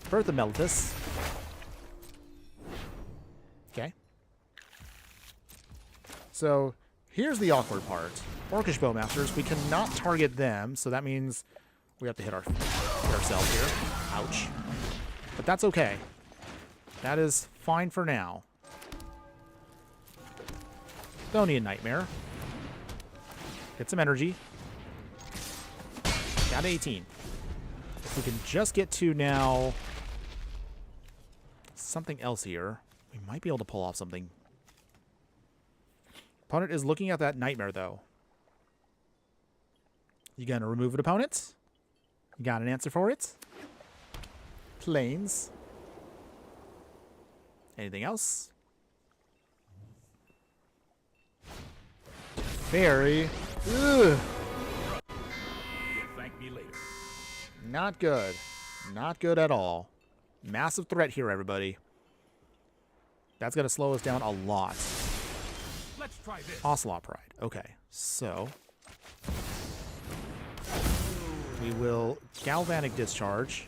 Birth of Melithus. Okay. So, here's the awkward part. Orcish Bowmasters, we cannot target them, so that means we have to hit ourselves here. Ouch. But that's okay. That is fine for now. Chthonian Nightmare. Get some energy. Down to 18. If we can just get to now something else here, we might be able to pull off something. Opponent is looking at that Nightmare, though. You gonna remove an opponent? You got an answer for it? Planes. Anything else? Fairy. Ugh. Thank me later. Not good. Not good at all. Massive threat here, everybody. That's going to slow us down a lot. Let's try this. Ocelot Pride. Okay, so we will Galvanic Discharge.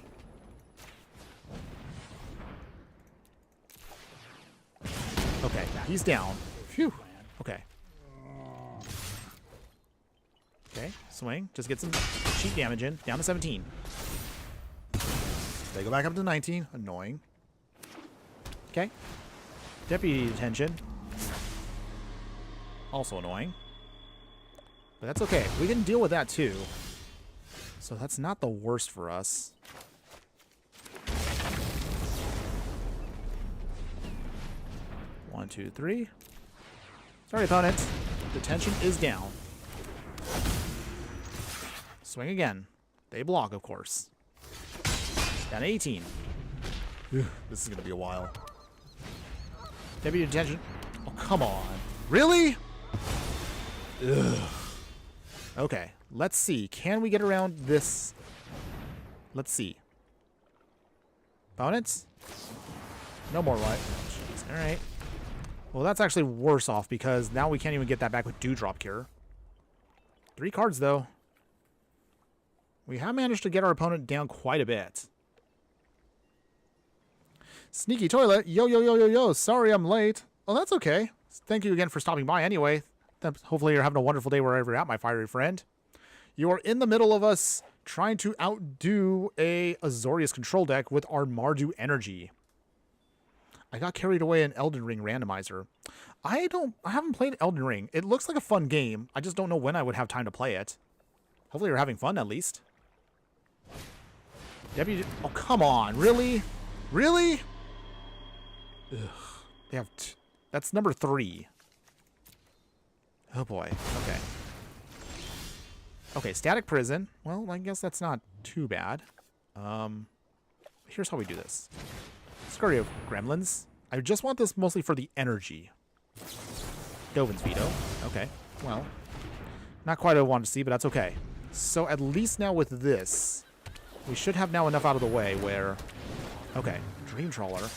Okay, he's down. Phew. Okay. Okay, swing. Just get some cheap damage in. Down to 17. They go back up to 19. Annoying. Okay. Deputy Detention. Also annoying. But that's okay. We can deal with that too. So that's not the worst for us. One, two, three. Sorry, opponent. Detention is down. Swing again. They block, of course. Down to 18. This is going to be a while. Deputy Detention. Oh, come on. Really? Ugh. Okay, let's see. Can we get around this? Let's see. Opponents? No more life. Oh, jeez. All right. Well, that's actually worse off because now we can't even get that back with Dewdrop Cure. 3 cards, though. We have managed to get our opponent down quite a bit. Sneaky Toilet. Yo, yo, yo, yo, yo. Sorry I'm late. Oh, that's okay. Thank you again for stopping by anyway. Hopefully you're having a wonderful day wherever you're at, my fiery friend. You are in the middle of us trying to outdo a Azorius control deck with our Mardu Energy. I got carried away in Elden Ring randomizer. I haven't played Elden Ring. It looks like a fun game. I just don't know when I would have time to play it. Hopefully you're having fun at least. Deputy. Oh, come on. Really? Really? Ugh. They have. That's number 3. Oh boy. Okay. Okay, Static Prison. Well, I guess that's not too bad. Here's how we do this. Scurry of Gremlins. I just want this mostly for the energy. Dovin's Veto. Okay. Well, not quite what I wanted to see, but that's okay. So at least now with this, we should have now enough out of the way where... Okay. Dream Trawler.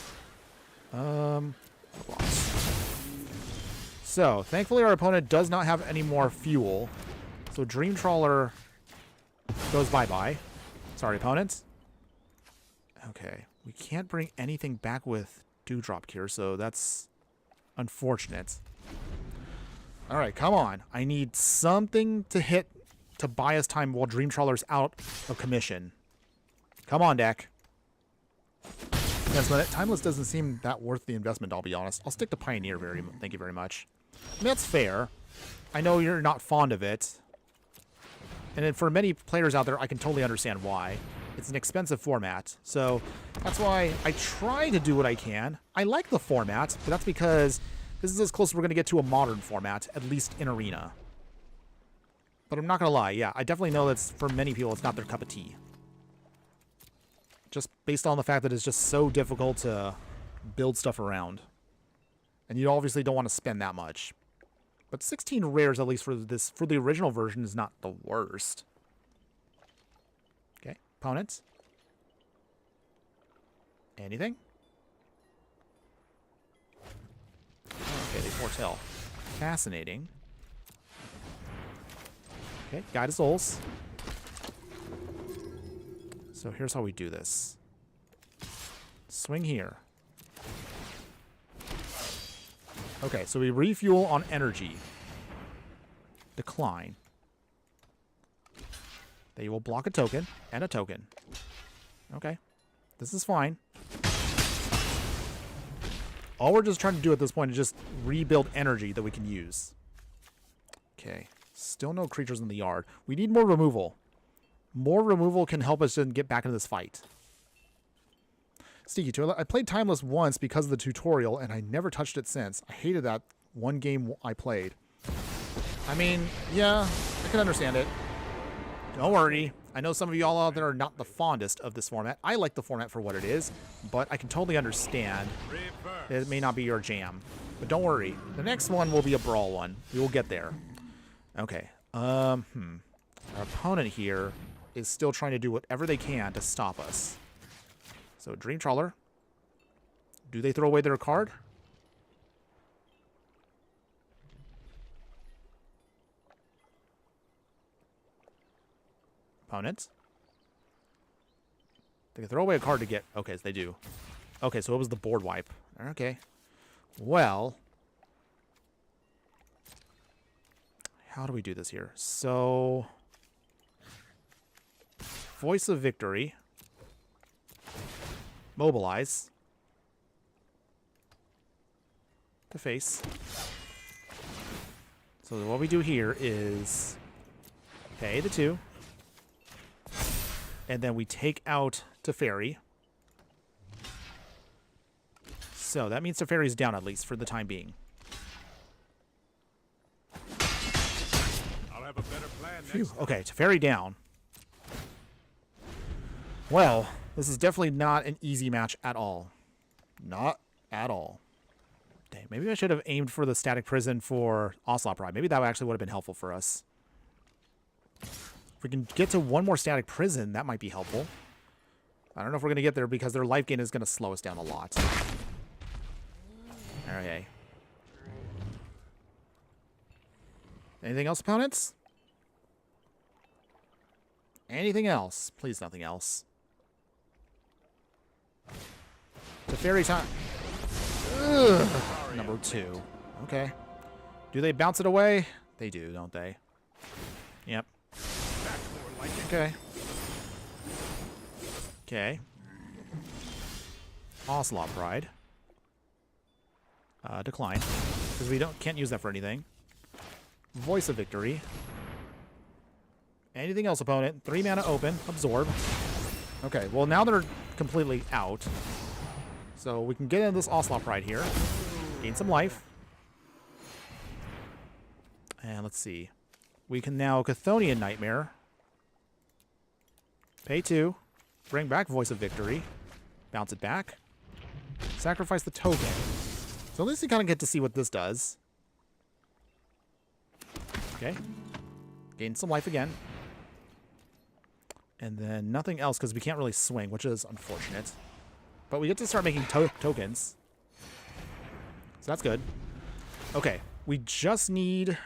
So, thankfully our opponent does not have any more fuel. So Dream Trawler goes bye-bye. Sorry, opponent. Okay. We can't bring anything back with Dewdrop Cure, so that's unfortunate. Alright, come on. I need something to hit to buy us time while Dream Trawler's out of commission. Come on, deck. Yes, but Timeless doesn't seem that worth the investment, I'll be honest. I'll stick to Pioneer, thank you very much. I mean, that's fair. I know you're not fond of it. And then for many players out there, I can totally understand why. It's an expensive format, so that's why I try to do what I can. I like the format, but that's because this is as close as we're going to get to a modern format, at least in Arena. But I'm not going to lie, yeah, I definitely know that for many people it's not their cup of tea. Just based on the fact that it's just so difficult to build stuff around. And you obviously don't want to spend that much. But 16 rares, at least for the original version, is not the worst. Okay, opponents. Anything? Okay, they foretell. Fascinating. Okay, Guide of Souls. So here's how we do this. Swing here. Okay, so we refuel on energy. Decline. They will block a token and a token. Okay. This is fine. All we're just trying to do at this point is just rebuild energy that we can use. Okay. Still no creatures in the yard. We need more removal. More removal can help us get back into this fight. Sneaky Toilet. I played Timeless once because of the tutorial, and I never touched it since. I hated that one game I played. I mean, yeah, I can understand it. Don't worry. I know some of y'all out there are not the fondest of this format. I like the format for what it is, but I can totally understand it may not be your jam. But don't worry. The next one will be a brawl one. We will get there. Okay. Our opponent here is still trying to do whatever they can to stop us. So, Dream Trawler. Do they throw away their card? Opponents. They can throw away a card to get... Okay, so they do. Okay, so it was the board wipe. Okay. Well... How do we do this here? So... Voice of Victory. Mobilize. To face. So what we do here is pay the 2. And then we take out Teferi. So that means Teferi's down at least for the time being. I'll have a better plan Phew. next time. Okay, Teferi down. Well, this is definitely not an easy match at all. Not at all. Dang, maybe I should have aimed for the Static Prison for Ocelot Pride. Maybe that actually would have been helpful for us. If we can get to one more Static Prison, that might be helpful. I don't know if we're going to get there because their life gain is going to slow us down a lot. Okay. Anything else, opponents? Anything else? Please, nothing else. Teferi time. Ugh. Number 2. Okay. Do they bounce it away? They do, don't they? Yep. Okay. Okay. Ocelot Pride. Decline. Because we can't use that for anything. Voice of Victory. Anything else, opponent? 3 mana open. Absorb. Okay, well now they're completely out. So we can get into this Ocelot Pride here. Gain some life. And let's see. We can now Chthonian Nightmare. Pay 2. Bring back Voice of Victory. Bounce it back. Sacrifice the token. So at least you kind of get to see what this does. Okay. Gain some life again. And then nothing else because we can't really swing, which is unfortunate. But we get to start making tokens. So that's good. Okay. We just need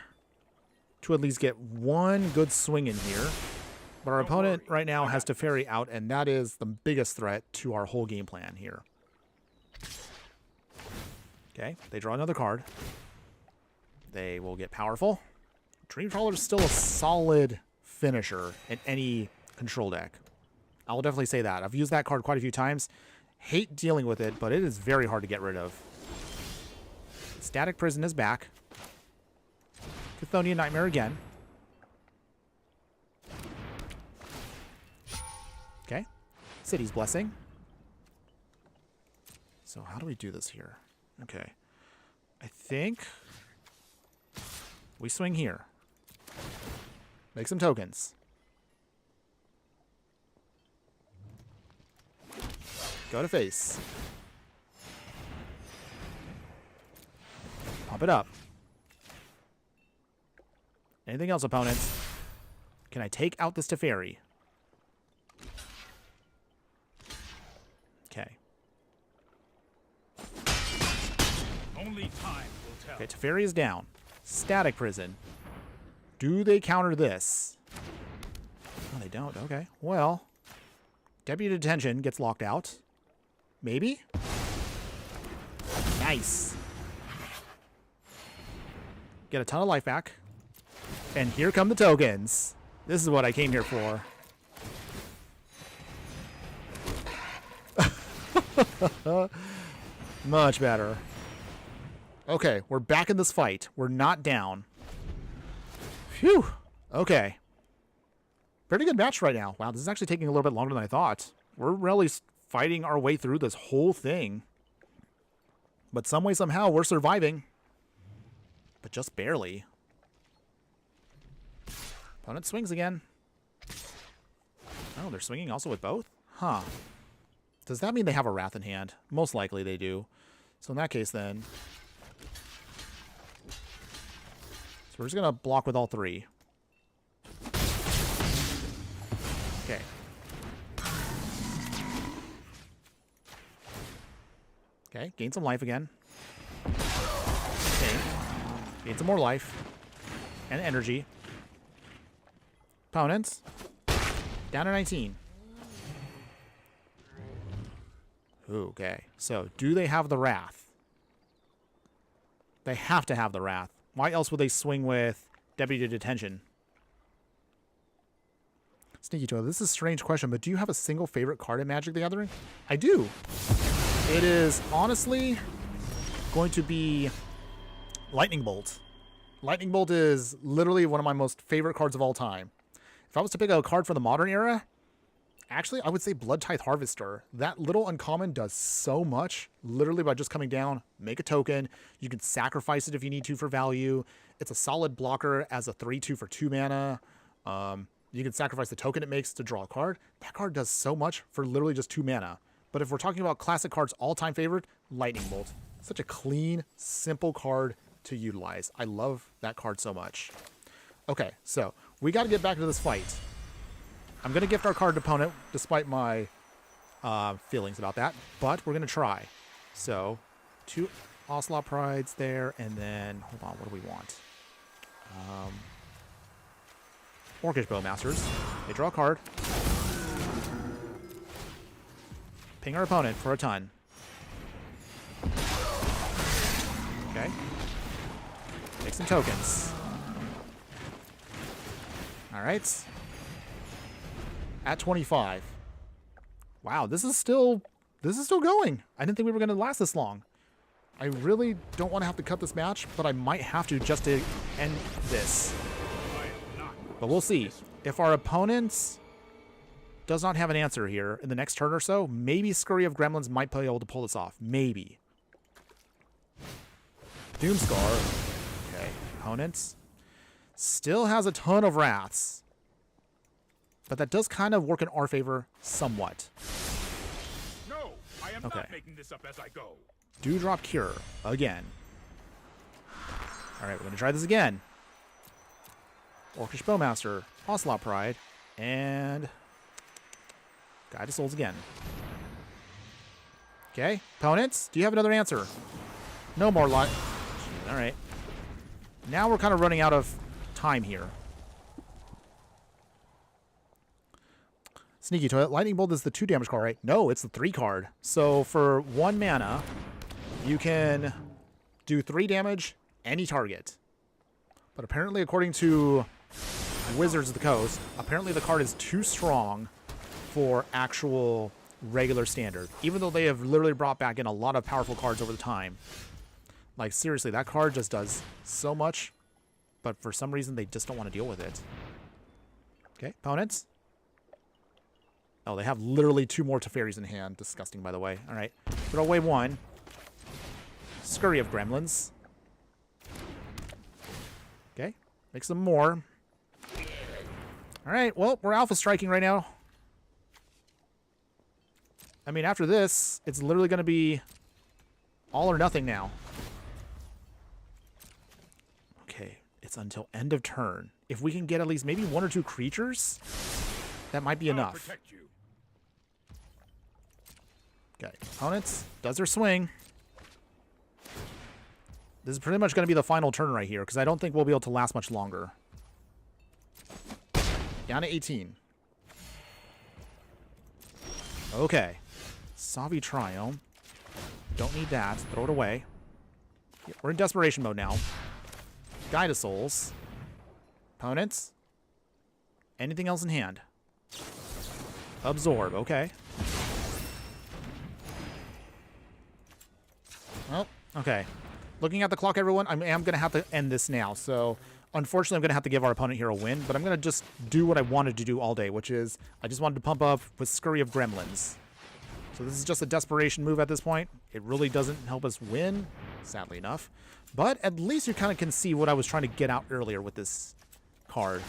to at least get one good swing in here. But our opponent right now has Teferi out, and that is the biggest threat to our whole game plan here. Okay. They draw another card. They will get powerful. Dream Trawler is still a solid finisher in any control deck. I will definitely say that. I've used that card quite a few times. Hate dealing with it, but it is very hard to get rid of. Static Prison is back. Chthonian Nightmare again. Okay. City's Blessing. So how do we do this here? Okay. I think we swing here. Make some tokens. Go to face. Pump it up. Anything else, opponents? Can I take out this Teferi? Okay. Only time will tell. Okay, Teferi is down. Static Prison. Do they counter this? No, they don't. Okay. Well, Deputy Detention gets locked out. Maybe? Nice. Get a ton of life back. And here come the tokens. This is what I came here for. Much better. Okay, we're back in this fight. We're not down. Phew. Okay. Pretty good match right now. Wow, this is actually taking a little bit longer than I thought. We're really fighting our way through this whole thing. But some way, somehow, we're surviving. But just barely. Opponent swings again. Oh, they're swinging also with both? Huh. Does that mean they have a Wrath in hand? Most likely they do. So in that case, then... So we're just going to block with all three. Okay. Okay, gain some life again. Okay. Gain some more life. And energy. Opponents. Down to 19. Okay, so do they have the Wrath? They have to have the Wrath. Why else would they swing with Deputy Detention? Sneaky Toilet, this is a strange question, but do you have a single favorite card in Magic the Gathering? I do. It is honestly going to be Lightning Bolt. Lightning Bolt is literally one of my most favorite cards of all time. If I was to pick a card from the modern era, actually, I would say Blood Tithe Harvester. That little uncommon does so much, literally by just coming down, make a token. You can sacrifice it if you need to for value. It's a solid blocker as a 3/2 for 2 mana. You can sacrifice the token it makes to draw a card. That card does so much for literally just 2 mana. But if we're talking about classic cards, all-time favorite, Lightning Bolt. Such a clean, simple card to utilize. I love that card so much. Okay, so we got to get back into this fight. I'm going to gift our card to opponent, despite my feelings about that, but we're going to try. So, 2 Ocelot Prides there, and then, hold on, what do we want? Orcish Bowmasters. They draw a card. Ping our opponent for a ton. Okay. Take some tokens. Alright. At 25. Wow, this is still going. I didn't think we were going to last this long. I really don't want to have to cut this match, but I might have to just to end this. But we'll see. If our opponent does not have an answer here in the next turn or so, maybe Scurry of Gremlins might be able to pull this off. Maybe. Doomscar. Okay. Opponents. Still has a ton of Wraths. But that does kind of work in our favor somewhat. No, I am not making this up as I go. Dewdrop Cure. Again. Alright, we're going to try this again. Orcish Bowmaster. Ocelot Pride. And... Guide to Souls again. Okay. Opponents, do you have another answer? No more light. Alright. Now we're kind of running out of time here. Sneaky Toilet. Lightning Bolt is the 2 damage card, right? No, it's the 3 card. So for 1 mana, you can do 3 damage any target. But apparently, according to Wizards of the Coast, apparently the card is too strong for actual regular standard. Even though they have literally brought back in a lot of powerful cards over the time. Like, seriously, that card just does so much. But for some reason, they just don't want to deal with it. Okay, opponents. Oh, they have literally 2 more Teferis in hand. Disgusting, by the way. All right. Throw away 1. Scurry of Gremlins. Okay. Make some more. All right. Well, we're alpha striking right now. I mean, after this, it's literally going to be all or nothing now. Okay, it's until end of turn. If we can get at least maybe 1 or 2 creatures, that might be I'll enough. protect you. Okay, opponents, does their swing. This is pretty much going to be the final turn right here, because I don't think we'll be able to last much longer. Down to 18. Okay. Savi Trio. Don't need that. Throw it away. Yeah, we're in desperation mode now. Guide of Souls. Opponents. Anything else in hand? Absorb. Okay. Well, okay. Looking at the clock, everyone, I am going to have to end this now. So, unfortunately, I'm going to have to give our opponent here a win. But I'm going to just do what I wanted to do all day, which is I just wanted to pump up with Scurry of Gremlins. So this is just a desperation move at this point. It really doesn't help us win, sadly enough. But at least you kind of can see what I was trying to get out earlier with this card.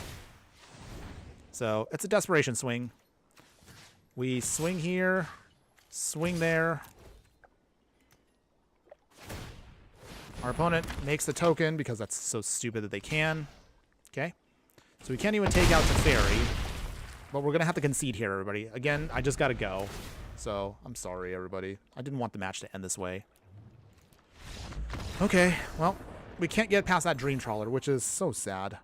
So it's a desperation swing. We swing here, swing there. Our opponent makes the token because that's so stupid that they can. Okay. So we can't even take out the fairy. But we're going to have to concede here, everybody. Again, I just got to go. So, I'm sorry, everybody. I didn't want the match to end this way. Okay, well, we can't get past that Dream Trawler, which is so sad.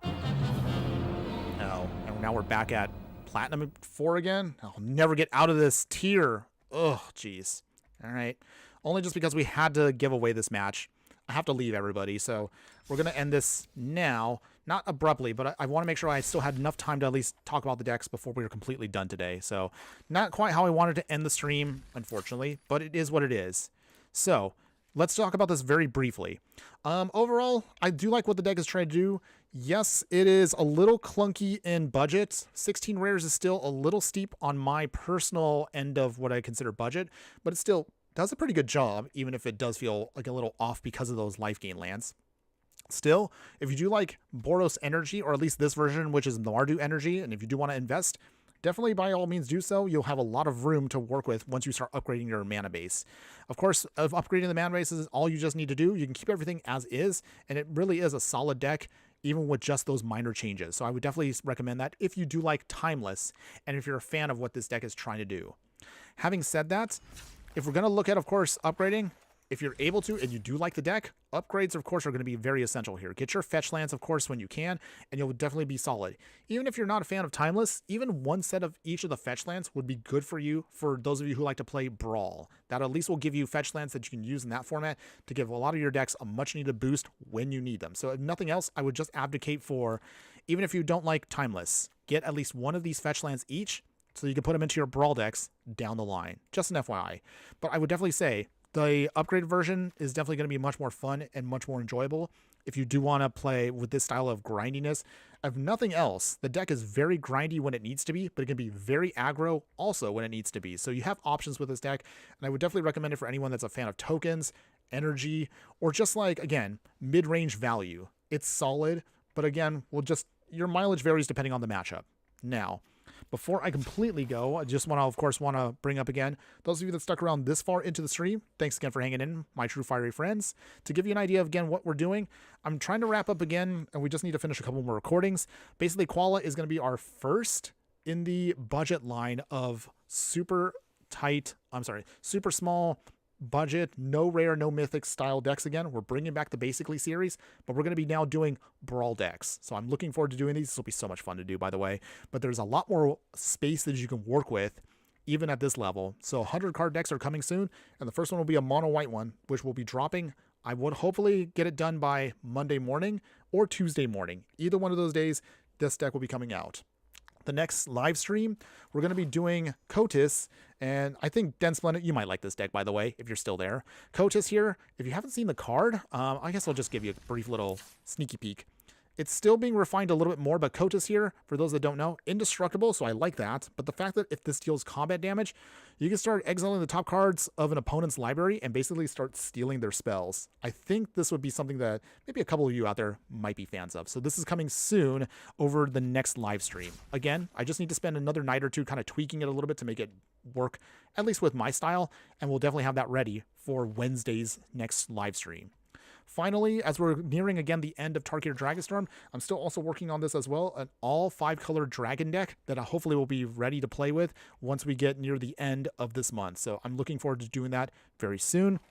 No, and now we're back at Platinum 4 again. I'll never get out of this tier. Ugh, jeez. All right. Only just because we had to give away this match. I have to leave, everybody, so we're going to end this now. Not abruptly, but I want to make sure I still had enough time to at least talk about the decks before we were completely done today. So, not quite how I wanted to end the stream, unfortunately, but it is what it is. So, let's talk about this very briefly. Overall, I do like what the deck is trying to do. Yes, it is a little clunky in budget. 16 rares is still a little steep on my personal end of what I consider budget, but it still does a pretty good job, even if it does feel like a little off because of those life gain lands. Still, if you do like Boros Energy, or at least this version, which is Mardu Energy, and if you do want to invest, definitely by all means do so. You'll have a lot of room to work with once you start upgrading your mana base. Of course, of upgrading the mana base is all you just need to do. You can keep everything as is, and it really is a solid deck, even with just those minor changes. So I would definitely recommend that if you do like Timeless, and if you're a fan of what this deck is trying to do. Having said that, if we're going to look at, of course, upgrading, if you're able to, and you do like the deck, upgrades, of course, are going to be very essential here. Get your fetch lands, of course, when you can, and you'll definitely be solid. Even if you're not a fan of Timeless, even one set of each of the fetch lands would be good for you, for those of you who like to play Brawl. That at least will give you fetch lands that you can use in that format to give a lot of your decks a much-needed boost when you need them. So if nothing else, I would just advocate for, even if you don't like Timeless, get at least one of these fetch lands each, so you can put them into your Brawl decks down the line. Just an FYI. But I would definitely say the upgraded version is definitely going to be much more fun and much more enjoyable if you do want to play with this style of grindiness. If nothing else, the deck is very grindy when it needs to be, but it can be very aggro also when it needs to be. So you have options with this deck, and I would definitely recommend it for anyone that's a fan of tokens, energy, or just like, again, mid-range value. It's solid, but again, your mileage varies depending on the matchup. Now, before I completely go, I just want to bring up again, those of you that stuck around this far into the stream, thanks again for hanging in, my true fiery friends. To give you an idea of, again, what we're doing, I'm trying to wrap up again, and we just need to finish a couple more recordings. Basically, Koala is going to be our first in the budget line of super small budget, no rare, no mythic style decks again. We're bringing back the Basically series, but we're going to be now doing Brawl decks. So I'm looking forward to doing these. This will be so much fun to do, by the way. But there's a lot more space that you can work with, even at this level. So 100 card decks are coming soon, and the first one will be a mono white one, which will be dropping. I would hopefully get it done by Monday morning or Tuesday morning. Either one of those days, this deck will be coming out. The next live stream, we're going to be doing Kotis, and I think Den Splendid, you might like this deck, by the way, if you're still there. Kotis here, if you haven't seen the card, I guess I'll just give you a brief little sneaky peek. It's still being refined a little bit more, but Kota's here, for those that don't know, indestructible, so I like that. But the fact that if this deals combat damage, you can start exiling the top cards of an opponent's library and basically start stealing their spells. I think this would be something that maybe a couple of you out there might be fans of. So this is coming soon over the next live stream. Again, I just need to spend another night or two kind of tweaking it a little bit to make it work, at least with my style, and we'll definitely have that ready for Wednesday's next live stream. Finally, as we're nearing again the end of Tarkir Dragonstorm, I'm still also working on this as well, an all 5-color dragon deck that I hopefully will be ready to play with once we get near the end of this month. So I'm looking forward to doing that very soon.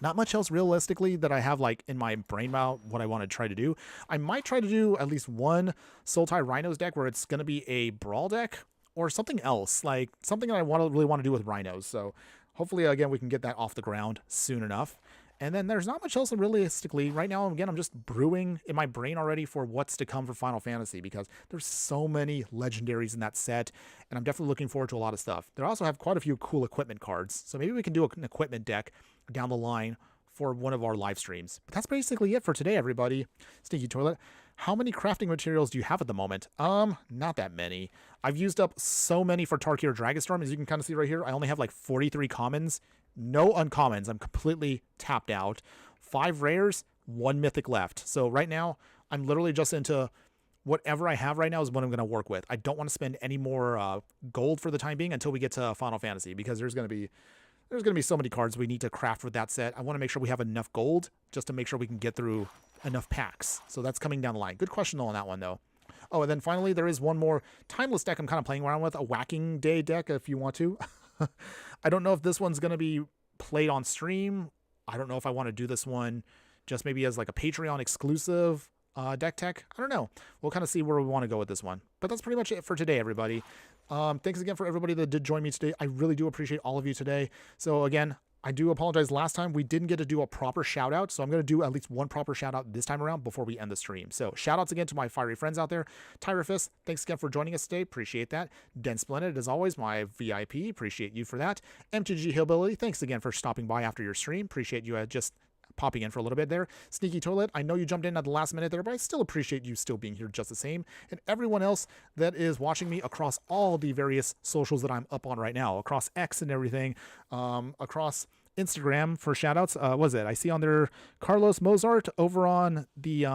Not much else realistically that I have like in my brain about what I want to try to do. I might try to do at least one Sultai Rhinos deck where it's going to be a brawl deck or something else, like something that I really want to do with Rhinos. So hopefully, again, we can get that off the ground soon enough. And then there's not much else realistically. Right now, again, I'm just brewing in my brain already for what's to come for Final Fantasy because there's so many legendaries in that set, and I'm definitely looking forward to a lot of stuff. They also have quite a few cool equipment cards, so maybe we can do an equipment deck down the line for one of our live streams. But that's basically it for today, everybody. Stinky Toilet, how many crafting materials do you have at the moment? Not that many. I've used up so many for Tarkir Dragonstorm. As you can kind of see right here, I only have like 43 commons. No uncommons. I'm completely tapped out. 5 rares, 1 mythic left. So right now, I'm literally just into whatever I have right now is what I'm going to work with. I don't want to spend any more gold for the time being until we get to Final Fantasy because there's going to be so many cards we need to craft with that set. I want to make sure we have enough gold just to make sure we can get through enough packs. So that's coming down the line. Good question on that one, though. Oh, and then finally, there is one more timeless deck I'm kind of playing around with, a Whacking Day deck if you want to. I don't know if this one's going to be played on stream. I don't know if I want to do this one just maybe as like a Patreon exclusive deck tech. I don't know. We'll kind of see where we want to go with this one. But that's pretty much it for today, everybody. Thanks again for everybody that did join me today. I really do appreciate all of you today. So again, I do apologize. Last time we didn't get to do a proper shout out, so I'm going to do at least one proper shout out this time around before we end the stream. So shout outs again to my fiery friends out there. Tyrafist, thanks again for joining us today. Appreciate that. Den Splendid, as always, my VIP. Appreciate you for that. MTG Hillbilly, thanks again for stopping by after your stream. Appreciate you just popping in for a little bit there. Sneaky Toilet, I know you jumped in at the last minute there, but I still appreciate you still being here just the same. And everyone else that is watching me across all the various socials that I'm up on right now, across X and everything, across Instagram for shoutouts. What is it? I see on there Carlos Mozart over on the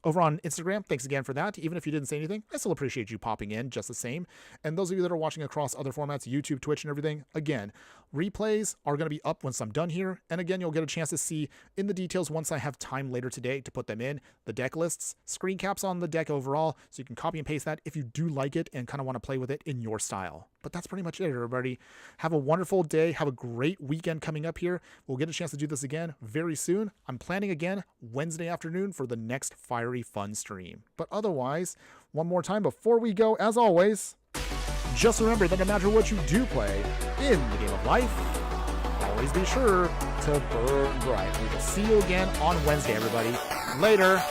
over on Instagram. Thanks again for that. Even if you didn't say anything, I still appreciate you popping in just the same. And those of you that are watching across other formats, YouTube, Twitch, and everything, again, replays are going to be up once I'm done here. And again, you'll get a chance to see in the details once I have time later today to put them in, the deck lists, screen caps on the deck overall, so you can copy and paste that if you do like it and kind of want to play with it in your style. But that's pretty much it, everybody. Have a wonderful day. Have a great weekend coming up here. We'll get a chance to do this again very soon. I'm planning again Wednesday afternoon for the next Fiery Fun stream. But otherwise, one more time before we go, as always, just remember that no matter what you do play in the game of life, always be sure to burn bright. We will see you again on Wednesday, everybody. Later.